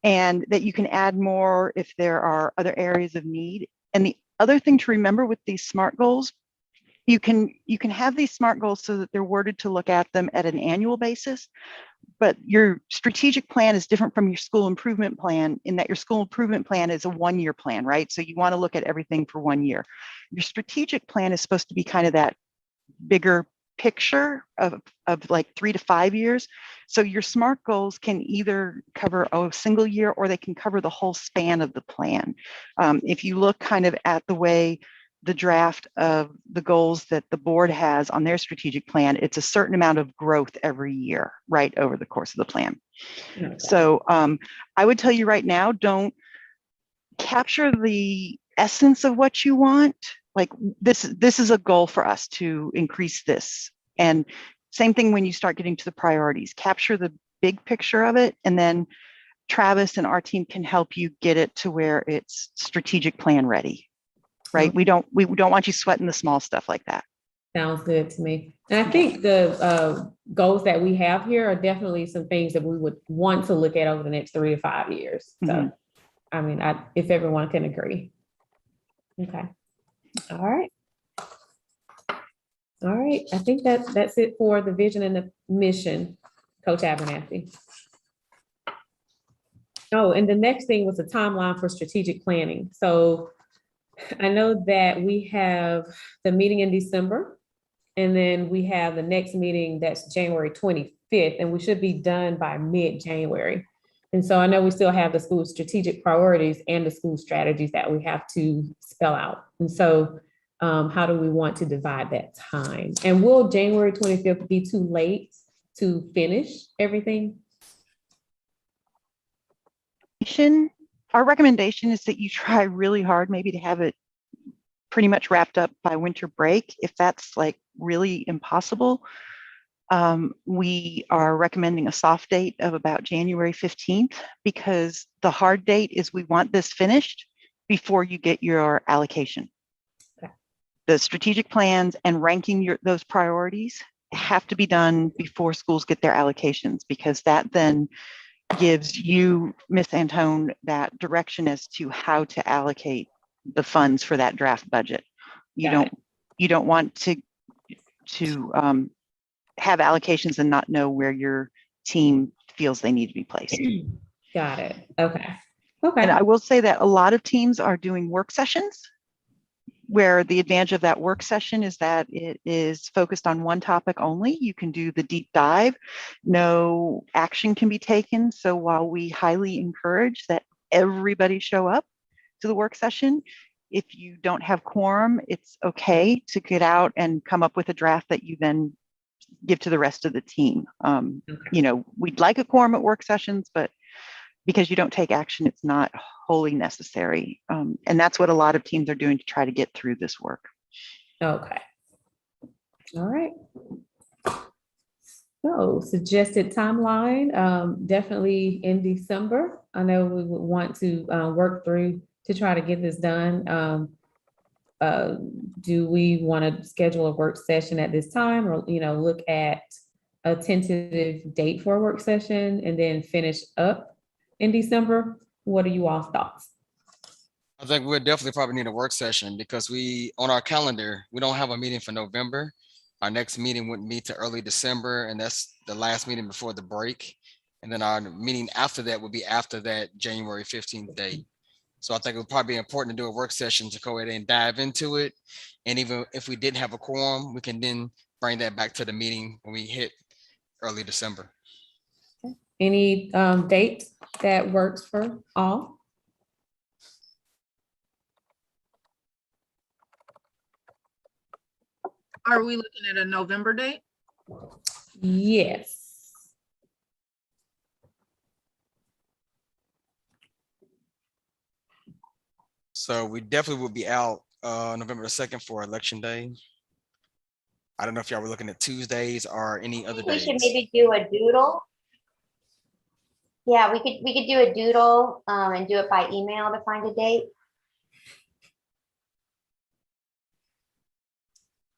and that you can add more if there are other areas of need. And the other thing to remember with these SMART goals, you can have these SMART goals so that they're worded to look at them at an annual basis, but your strategic plan is different from your school improvement plan in that your school improvement plan is a 1-year plan, right? So you want to look at everything for 1 year. Your strategic plan is supposed to be kind of that bigger picture of like 3 to 5 years. So your SMART goals can either cover a single year or they can cover the whole span of the plan. If you look kind of at the way the draft of the goals that the board has on their strategic plan, it's a certain amount of growth every year, right, over the course of the plan. Okay. So I would tell you right now, don't capture the essence of what you want. Like this is a goal for us to increase this. And same thing when you start getting to the priorities, capture the big picture of it. And then Travis and our team can help you get it to where it's strategic plan ready, right? We don't want you sweating the small stuff like that. Sounds good to me. And I think the goals that we have here are definitely some things that we would want to look at over the next 3 to 5 years. So, I mean, if everyone can agree. Okay. All right. All right. I think that's it for the vision and the mission, Coach Abernathy. Oh, and the next thing was the timeline for strategic planning. So I know that we have the meeting in December, and then we have the next meeting that's January 25th, and we should be done by mid-January. And so I know we still have the school strategic priorities and the school strategies that we have to spell out. And so how do we want to divide that time? And will January 25th be too late to finish everything? Our recommendation is that you try really hard maybe to have it pretty much wrapped up by winter break. If that's like really impossible, we are recommending a soft date of about January 15th, because the hard date is we want this finished before you get your allocation. Okay. The strategic plans and ranking those priorities have to be done before schools get their allocations, because that then gives you, Ms. Antone, that direction as to how to allocate the funds for that draft budget. You don't want to have allocations and not know where your team feels they need to be placed. Got it. Okay. Okay. And I will say that a lot of teams are doing work sessions, where the advantage of that work session is that it is focused on one topic only. You can do the deep dive. No action can be taken. So while we highly encourage that everybody show up to the work session, if you don't have quorum, it's okay to get out and come up with a draft that you then give to the rest of the team. Okay. You know, we'd like a quorum at work sessions, but because you don't take action, it's not wholly necessary. And that's what a lot of teams are doing to try to get through this work. Okay. All right. So suggested timeline, definitely in December. I know we would want to work through to try to get this done. Do we want to schedule a work session at this time, or, look at a tentative date for a work session and then finish up in December? What are you all's thoughts? I think we'll definitely probably need a work session because on our calendar, we don't have a meeting for November. Our next meeting wouldn't be to early December, and that's the last meeting before the break. And then our meeting after that would be after that January 15th date. So I think it would probably be important to do a work session to go ahead and dive into it. And even if we didn't have a quorum, we can then bring that back to the meeting when we hit early December. Any date that works for all? Are we looking at a November date? Yes. So we definitely will be out November the 2nd for election day. I don't know if y'all were looking at Tuesdays or any other We days. should maybe do a doodle. Yeah, we could do a doodle and do it by email to find a date.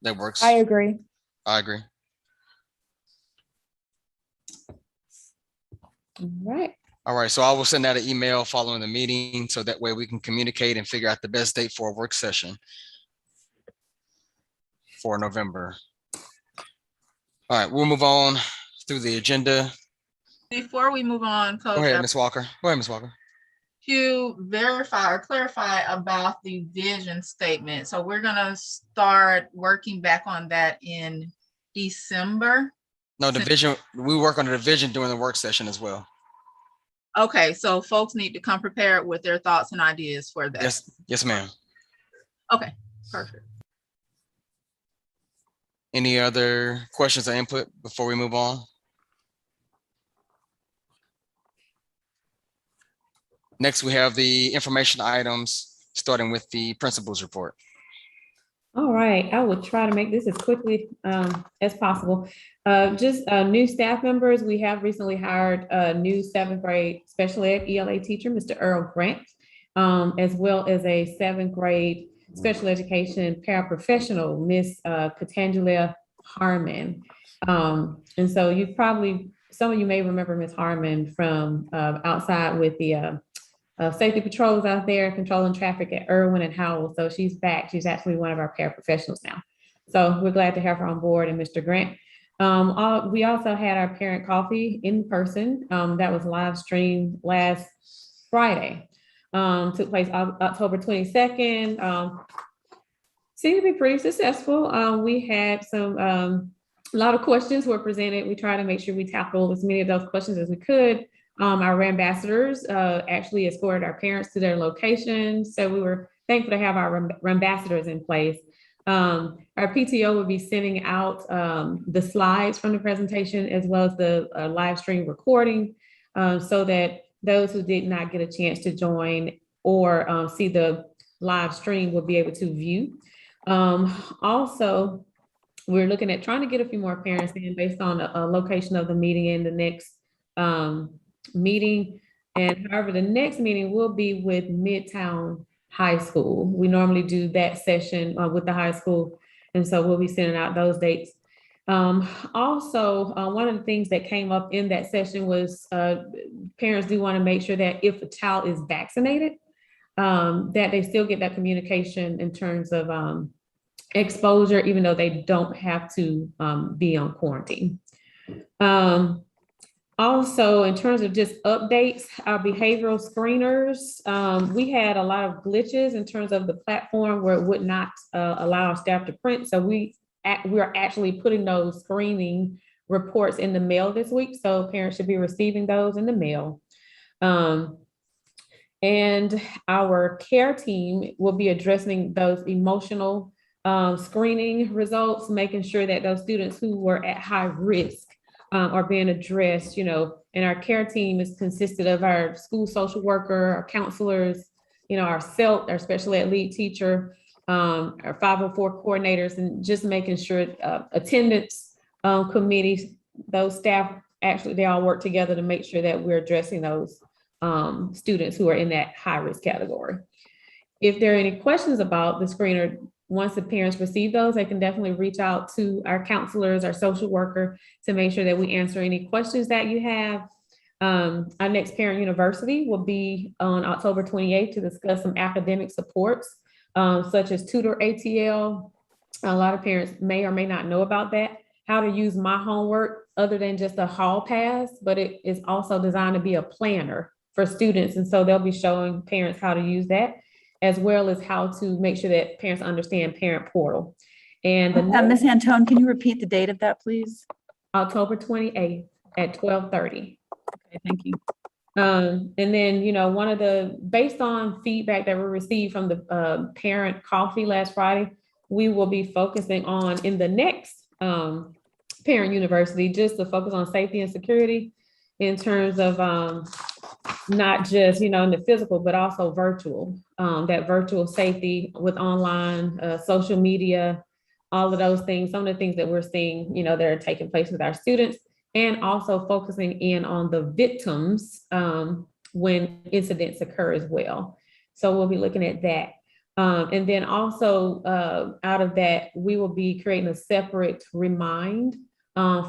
That works. I agree. I agree. All right. All right, so I will send out an email following the meeting so that way we can communicate and figure out the best date for a work session for November. All right, we'll move on through the agenda. Before we move on, Go Coach, ahead, Ms. Walker. Go ahead, Ms. Walker. to verify or clarify about the vision statement. So we're gonna start working back on that in December. No, the vision, we work on the vision during the work session as well. Okay, so folks need to come prepared with their thoughts and ideas for that. Yes, ma'am. Okay, perfect. Any other questions or input before we move on? Next, we have the information items, starting with the principal's report. All right, I will try to make this as quickly as possible. Just new staff members, we have recently hired a new 7th grade special ed ELA teacher, Mr. Earl Grant, as well as a 7th grade special education paraprofessional, Miss Katangela Harmon. And so you probably, some of you may remember Miss Harmon from outside with the safety patrols out there controlling traffic at Irwin and Howell. So she's back. She's actually one of our paraprofessionals now. So we're glad to have her on board, and Mr. Grant. We also had our parent coffee in person. That was live streamed last Friday. Took place October 22nd. Seemed to be pretty successful. We had a lot of questions were presented. We tried to make sure we tackled as many of those questions as we could. Our ambassadors actually escorted our parents to their locations. So we were thankful to have our ambassadors in place. Our PTO will be sending out the slides from the presentation as well as the live stream recording so that those who did not get a chance to join or see the live stream will be able to view. Also, we're looking at trying to get a few more parents in based on a location of the meeting in the next meeting. And however, the next meeting will be with Midtown High School. We normally do that session with the high school. And so we'll be sending out those dates. Also, one of the things that came up in that session was parents do want to make sure that if a child is vaccinated, that they still get that communication in terms of exposure, even though they don't have to be on quarantine. Also, in terms of just updates, our behavioral screeners, we had a lot of glitches in terms of the platform where it would not allow our staff to print. So we are actually putting those screening reports in the mail this week. So parents should be receiving those in the mail. And our care team will be addressing those emotional screening results, making sure that those students who were at high risk are being addressed, and our care team is consisted of our school social worker, our counselors, our CELT, our special ed lead teacher, our 504 coordinators, and just making sure attendance committees, those staff, actually, they all work together to make sure that we're addressing those students who are in that high risk category. If there are any questions about the screener, once the parents receive those, they can definitely reach out to our counselors, our social worker, to make sure that we answer any questions that you have. Our next parent university will be on October 28th to discuss some academic supports, such as tutor ATL. A lot of parents may or may not know about that, how to use My Homework other than just a hall pass, but it is also designed to be a planner for students. And so they'll be showing parents how to use that, as well as how to make sure that parents understand Parent Portal. And Ms. Antone, can you repeat the date of that, please? October 28th at 12:30. Okay, thank you. And then, based on feedback that we received from the parent coffee last Friday, we will be focusing on in the next parent university, just to focus on safety and security in terms of not just, in the physical, but also virtual, that virtual safety with online, social media, all of those things, some of the things that we're seeing, that are taking place with our students, and also focusing in on the victims when incidents occur as well. So we'll be looking at that. And then also out of that, we will be creating a separate remind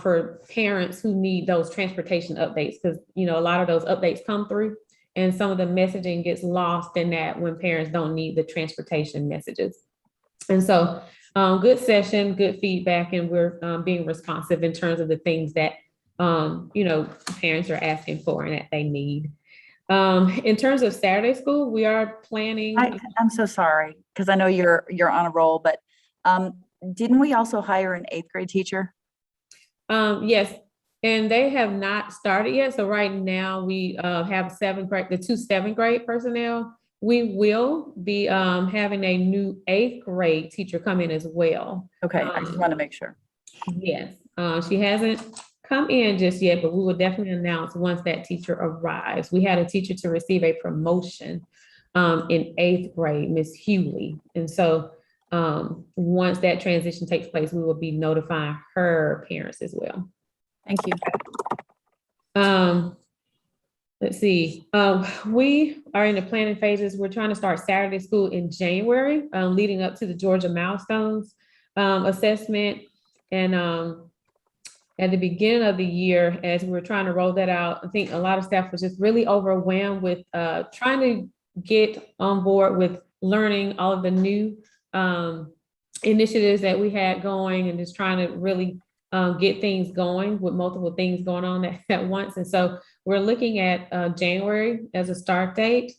for parents who need those transportation updates, because a lot of those updates come through and some of the messaging gets lost in that when parents don't need the transportation messages. And so good session, good feedback, and we're being responsive in terms of the things that parents are asking for and that they need. In terms of Saturday school, we are planning. I'm so sorry, because I know you're on a roll, but didn't we also hire an 8th grade teacher? Yes, and they have not started yet. So right now we have the 2 7th grade personnel. We will be having a new 8th grade teacher come in as well. Okay, I just want to make sure. Yes, she hasn't come in just yet, but we will definitely announce once that teacher arrives. We had a teacher to receive a promotion in 8th grade, Miss Hewley. And so once that transition takes place, we will be notifying her parents as well. Thank you. Let's see. We are in the planning phases. We're trying to start Saturday school in January, leading up to the Georgia Milestones assessment. And at the beginning of the year, as we were trying to roll that out, I think a lot of staff was just really overwhelmed with trying to get on board with learning all of the new initiatives that we had going, and just trying to really get things going with multiple things going on at once. And so we're looking at January as a start date.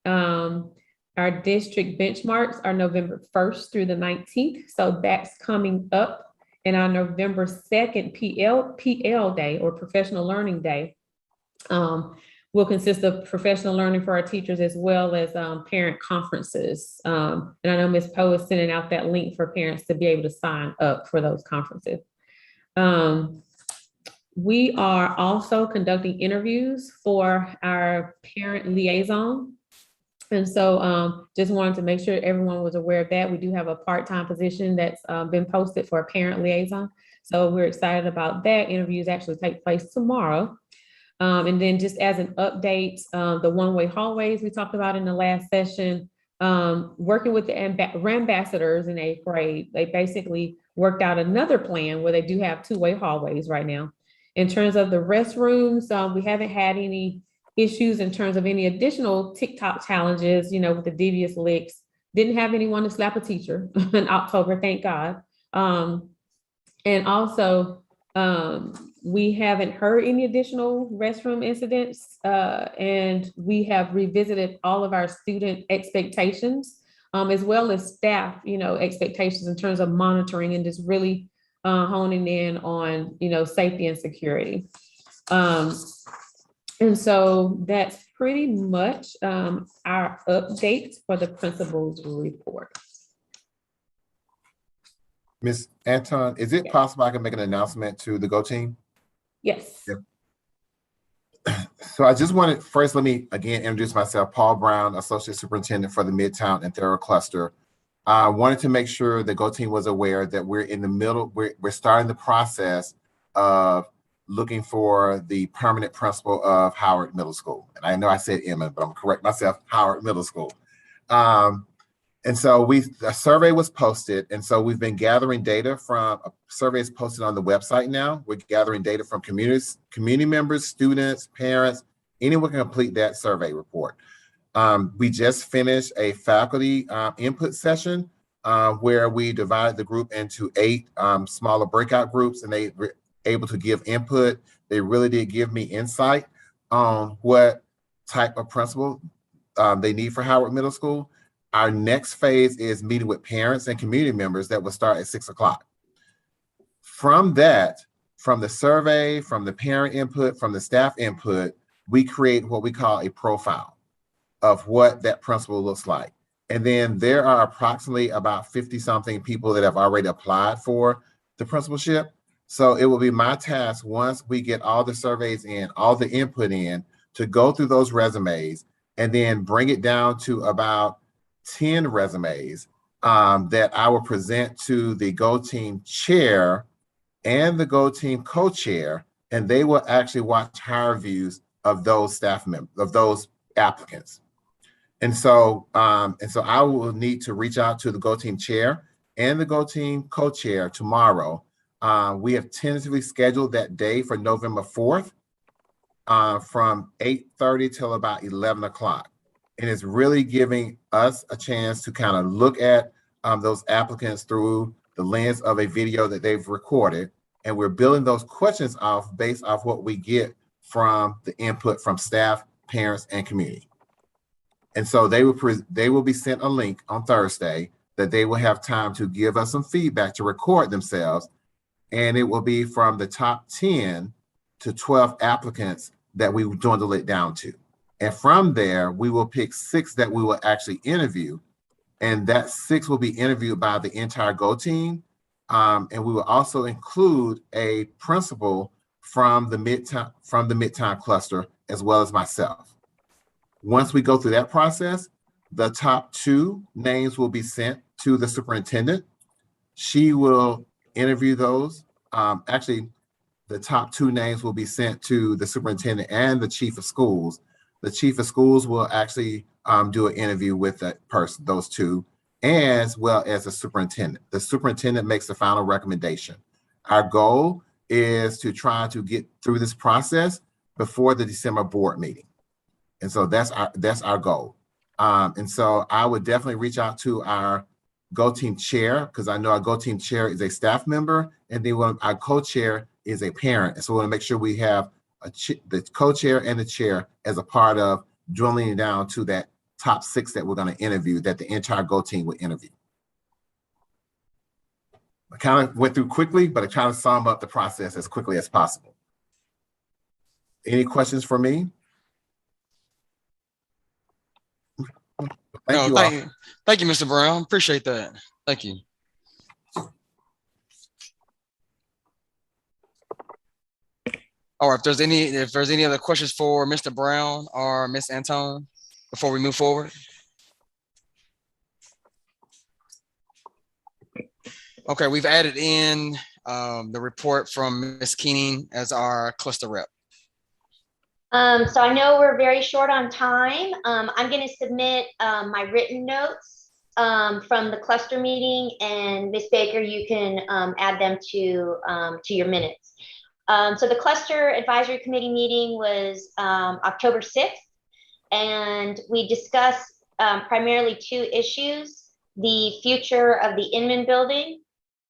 Our district benchmarks are November 1st through the 19th. So that's coming up. And on November 2nd, PL Day, or Professional Learning Day, will consist of professional learning for our teachers, as well as parent conferences. And I know Ms. Poe is sending out that link for parents to be able to sign up for those conferences. We are also conducting interviews for our parent liaison. And so just wanted to make sure everyone was aware of that. We do have a part-time position that's been posted for a parent liaison. So we're excited about that. Interviews actually take place tomorrow. And then just as an update, the one-way hallways we talked about in the last session, working with the ambassadors in 8th grade, they basically worked out another plan where they do have two-way hallways right now. In terms of the restrooms, we haven't had any issues in terms of any additional TikTok challenges, with the devious licks. Didn't have anyone to slap a teacher in October, thank God. And also, we haven't heard any additional restroom incidents, and we have revisited all of our student expectations, as well as staff, expectations in terms of monitoring and just really honing in on, safety and security. And so that's pretty much our update for the principal's report. Ms. Anton, is it possible I can make an announcement to the Go team? Yes. Yep. So I just wanted, first, let me again introduce myself, Paul Brown, Associate Superintendent for the Midtown and Thorough Cluster. I wanted to make sure the Go Team was aware that we're in the middle, we're starting the process of looking for the permanent principal of Howard Middle School. And I know I said Emmett, but I'm gonna correct myself, Howard Middle School. And so a survey was posted. And so we've been gathering data from surveys posted on the website now. We're gathering data from community members, students, parents, anyone can complete that survey report. We just finished a faculty input session where we divided the group into 8 smaller breakout groups, and they were able to give input. They really did give me insight on what type of principal they need for Howard Middle School. Our next phase is meeting with parents and community members that will start at 6 o'clock. From that, from the survey, from the parent input, from the staff input, we create what we call a profile of what that principal looks like. And then there are approximately about 50 something people that have already applied for the principalship. So it will be my task, once we get all the surveys in, all the input in, to go through those resumes and then bring it down to about 10 resumes that I will present to the Go Team chair and the Go Team co-chair, and they will actually watch hire views of those staff members, of those applicants. And so I will need to reach out to the Go Team chair and the Go Team co-chair tomorrow. We have tentatively scheduled that day for November 4th from 8:30 till about 11 o'clock. And it's really giving us a chance to kind of look at those applicants through the lens of a video that they've recorded. And we're building those questions off based off what we get from the input from staff, parents, and community. And so they will be sent a link on Thursday that they will have time to give us some feedback to record themselves. And it will be from the top 10 to 12 applicants that we dwindle it down to. And from there, we will pick 6 that we will actually interview. And that 6 will be interviewed by the entire Go Team. And we will also include a principal from the Midtown cluster, as well as myself. Once we go through that process, the top 2 names will be sent to the superintendent. She will interview those. Actually, the top 2 names will be sent to the superintendent and the chief of schools. The chief of schools will actually do an interview with that person, those 2, as well as the superintendent. The superintendent makes the final recommendation. Our goal is to try to get through this process before the December board meeting. And so that's our goal. And so I would definitely reach out to our Go Team chair, because I know our Go Team chair is a staff member, and then our co-chair is a parent. And so we want to make sure we have the co-chair and the chair as a part of drilling down to that top 6 that we're going to interview, that the entire Go Team will interview. I kind of went through quickly, but I try to sum up the process as quickly as possible. Any questions for me? Thank you all. Thank you, Mr. Brown. Appreciate that. Thank you. All right, if there's any other questions for Mr. Brown or Ms. Antone before we move forward. Okay, we've added in the report from Ms. Keening as our cluster rep. So I know we're very short on time. I'm going to submit my written notes from the cluster meeting, and Ms. Baker, you can add them to your minutes. So the cluster advisory committee meeting was October 6th, and we discussed primarily 2 issues: the future of the Inman building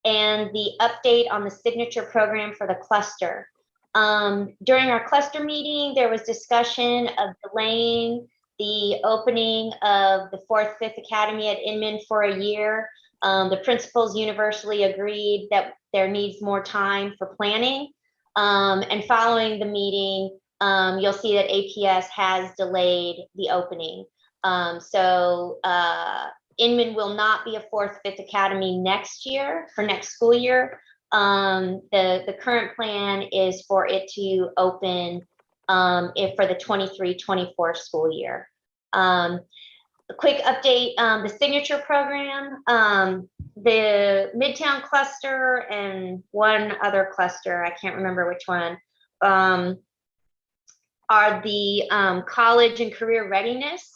and the update on the signature program for the cluster. During our cluster meeting, there was discussion of delaying the opening of the 4th, 5th Academy at Inman for a year. The principals universally agreed that there needs more time for planning. And following the meeting, you'll see that APS has delayed the opening. So Inman will not be a 4th, 5th Academy next year, for next school year, The current plan is for it to open for the 23-24 school year. A quick update, the signature program, the Midtown cluster and one other cluster, I can't remember which one, are the college and career readiness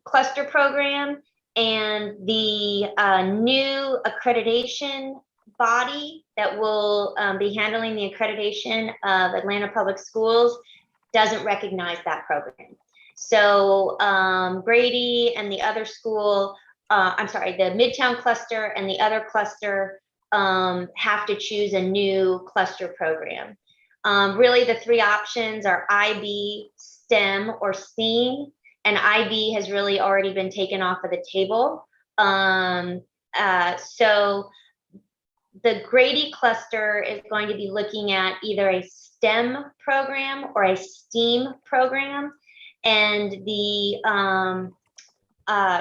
cluster program, and the new accreditation body that will be handling the accreditation of Atlanta Public Schools doesn't recognize that program. So Grady and the other school, I'm sorry, the Midtown cluster and the other cluster have to choose a new cluster program. Really, the three options are IB, STEM, or STEAM, and IB has really already been taken off of the table. So the Grady cluster is going to be looking at either a STEM program or a STEAM program, and the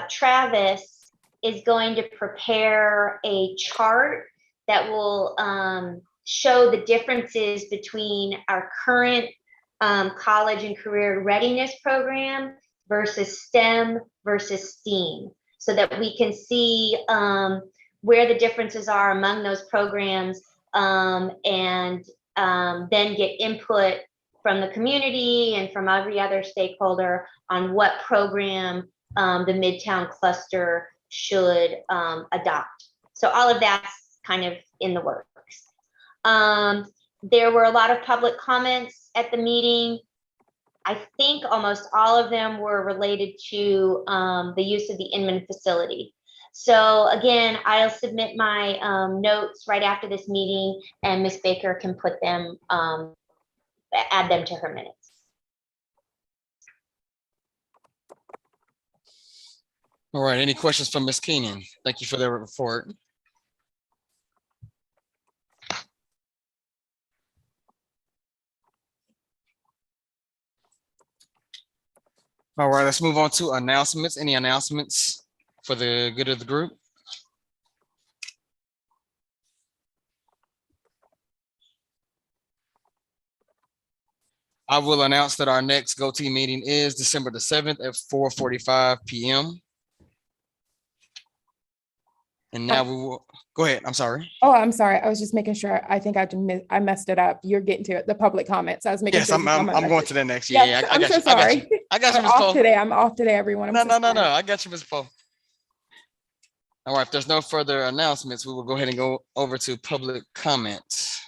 Travis is going to prepare a chart that will show the differences between our current college and career readiness program versus STEM versus STEAM, so that we can see where the differences are among those programs, and then get input from the community and from every other stakeholder on what program the Midtown cluster should adopt. So all of that's kind of in the works. There were a lot of public comments at the meeting. I think almost all of them were related to the use of the Inman facility. So again, I'll submit my notes right after this meeting, and Ms. Baker can put them, add them to her minutes. All right, any questions from Ms. Keenan? Thank you for the report. All right, let's move on to announcements. Any announcements for the good of the group? I will announce that our next GOTEE meeting is December the 7th at 4:45 p.m. And now we will, go ahead, I'm sorry. Oh, I'm sorry. I was just making sure. I think I messed it up. You're getting to the public comments. I was making Yes, sure. I'm going to that next. Yeah, Yes, I I'm got so you. sorry. I got you, I'm Ms. off Poe. today. I'm off today, everyone. I'm No, so sorry. I got you, Ms. Poe. All right, if there's no further announcements, we will go ahead and go over to public comments.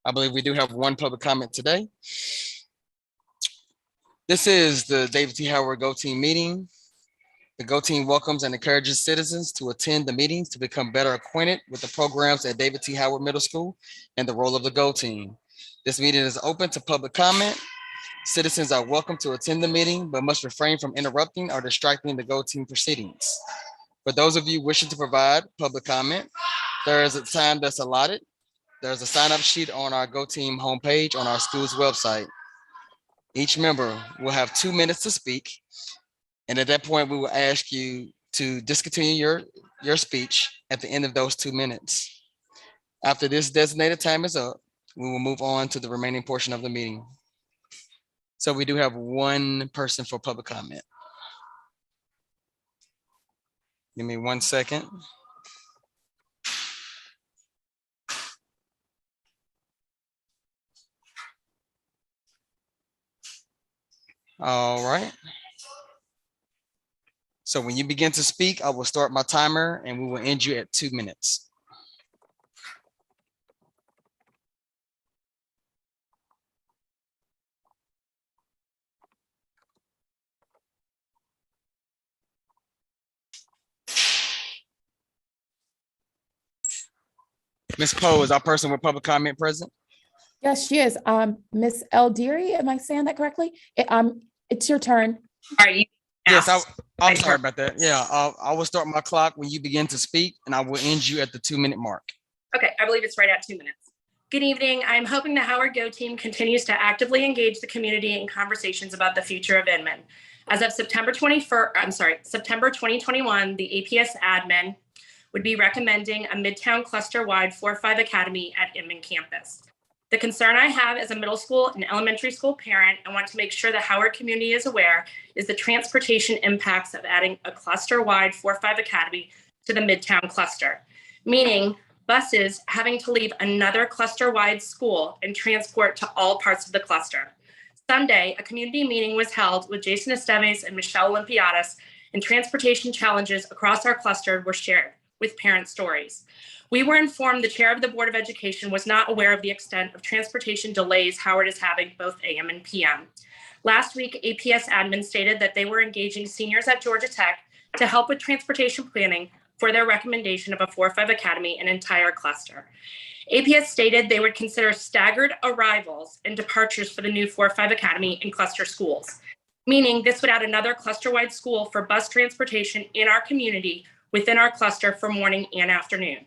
I believe we do have one public comment today. This is the David T. Howard Go Team meeting. The Go Team welcomes and encourages citizens to attend the meetings to become better acquainted with the programs at David T. Howard Middle School and the role of the Go Team. This meeting is open to public comment. Citizens are welcome to attend the meeting, but must refrain from interrupting or distracting the Go Team proceedings. For those of you wishing to provide public comment, there is a time that's allotted. There's a sign-up sheet on our Go Team homepage on our school's website. Each member will have 2 minutes to speak. And at that point, we will ask you to discontinue your speech at the end of those 2 minutes. After this designated time is up, we will move on to the remaining portion of the meeting. So we do have one person for public comment. Give me 1 second. All right. So when you begin to speak, I will start my timer and we will end you at 2 minutes. Ms. Poe, is our person with public comment present? Yes, she is. Miss Eldery, am I saying that correctly? It's your turn. Are you? Yes, I'm sorry about that. Yeah, I will start my clock when you begin to speak and I will end you at the 2 minute mark. Okay, I believe it's right at 2 minutes. Good evening. I'm hoping the Howard Go Team continues to actively engage the community in conversations about the future of Inman. As of September 2021, the APS admin would be recommending a Midtown cluster-wide 4-5 academy at Inman campus. The concern I have as a middle school and elementary school parent and want to make sure the Howard community is aware is the transportation impacts of adding a cluster-wide 4-5 academy to the Midtown cluster, meaning buses having to leave another cluster-wide school and transport to all parts of the cluster. Sunday, a community meeting was held with Jason Esteves and Michelle Olympiadis, and transportation challenges across our cluster were shared with parent stories. We were informed the chair of the Board of Education was not aware of the extent of transportation delays Howard is having both AM and PM. Last week, APS admin stated that they were engaging seniors at Georgia Tech to help with transportation planning for their recommendation of a 4-5 academy and entire cluster. APS stated they would consider staggered arrivals and departures for the new 4-5 academy and cluster schools, meaning this would add another cluster-wide school for bus transportation in our community within our cluster for morning and afternoon.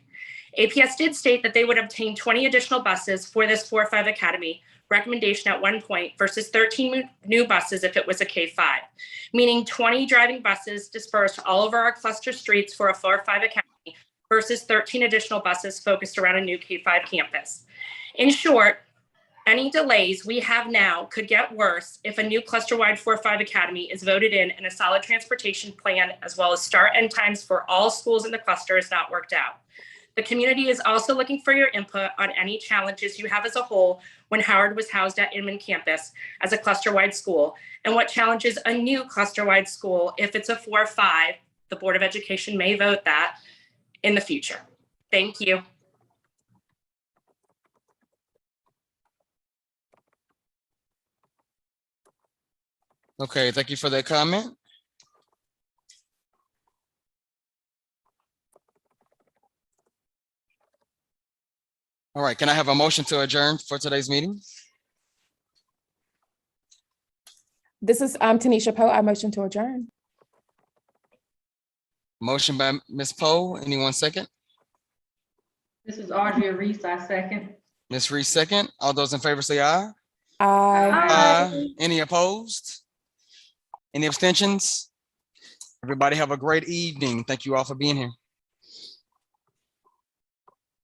APS did state that they would obtain 20 additional buses for this 4-5 academy recommendation at one point versus 13 new buses if it was a K-5, meaning 20 driving buses dispersed all over our cluster streets for a 4-5 academy versus 13 additional buses focused around a new K-5 campus. In short, any delays we have now could get worse if a new cluster-wide 4-5 academy is voted in and a solid transportation plan as well as start end times for all schools in the cluster is not worked out. The community is also looking for your input on any challenges you have as a whole when Howard was housed at Inman campus as a cluster-wide school, and what challenges a new cluster-wide school if it's a 4-5. The Board of Education may vote that in the future. Thank you. Okay, thank you for that comment. All right, can I have a motion to adjourn for today's meeting? This is Tanisha Poe. I motion to adjourn. Motion by Ms. Poe, anyone second? This is Audrey Reese, I second. Ms. Reese second. All those in favor say aye. Aye. Any opposed? Any abstentions? Everybody have a great evening. Thank you all for being here.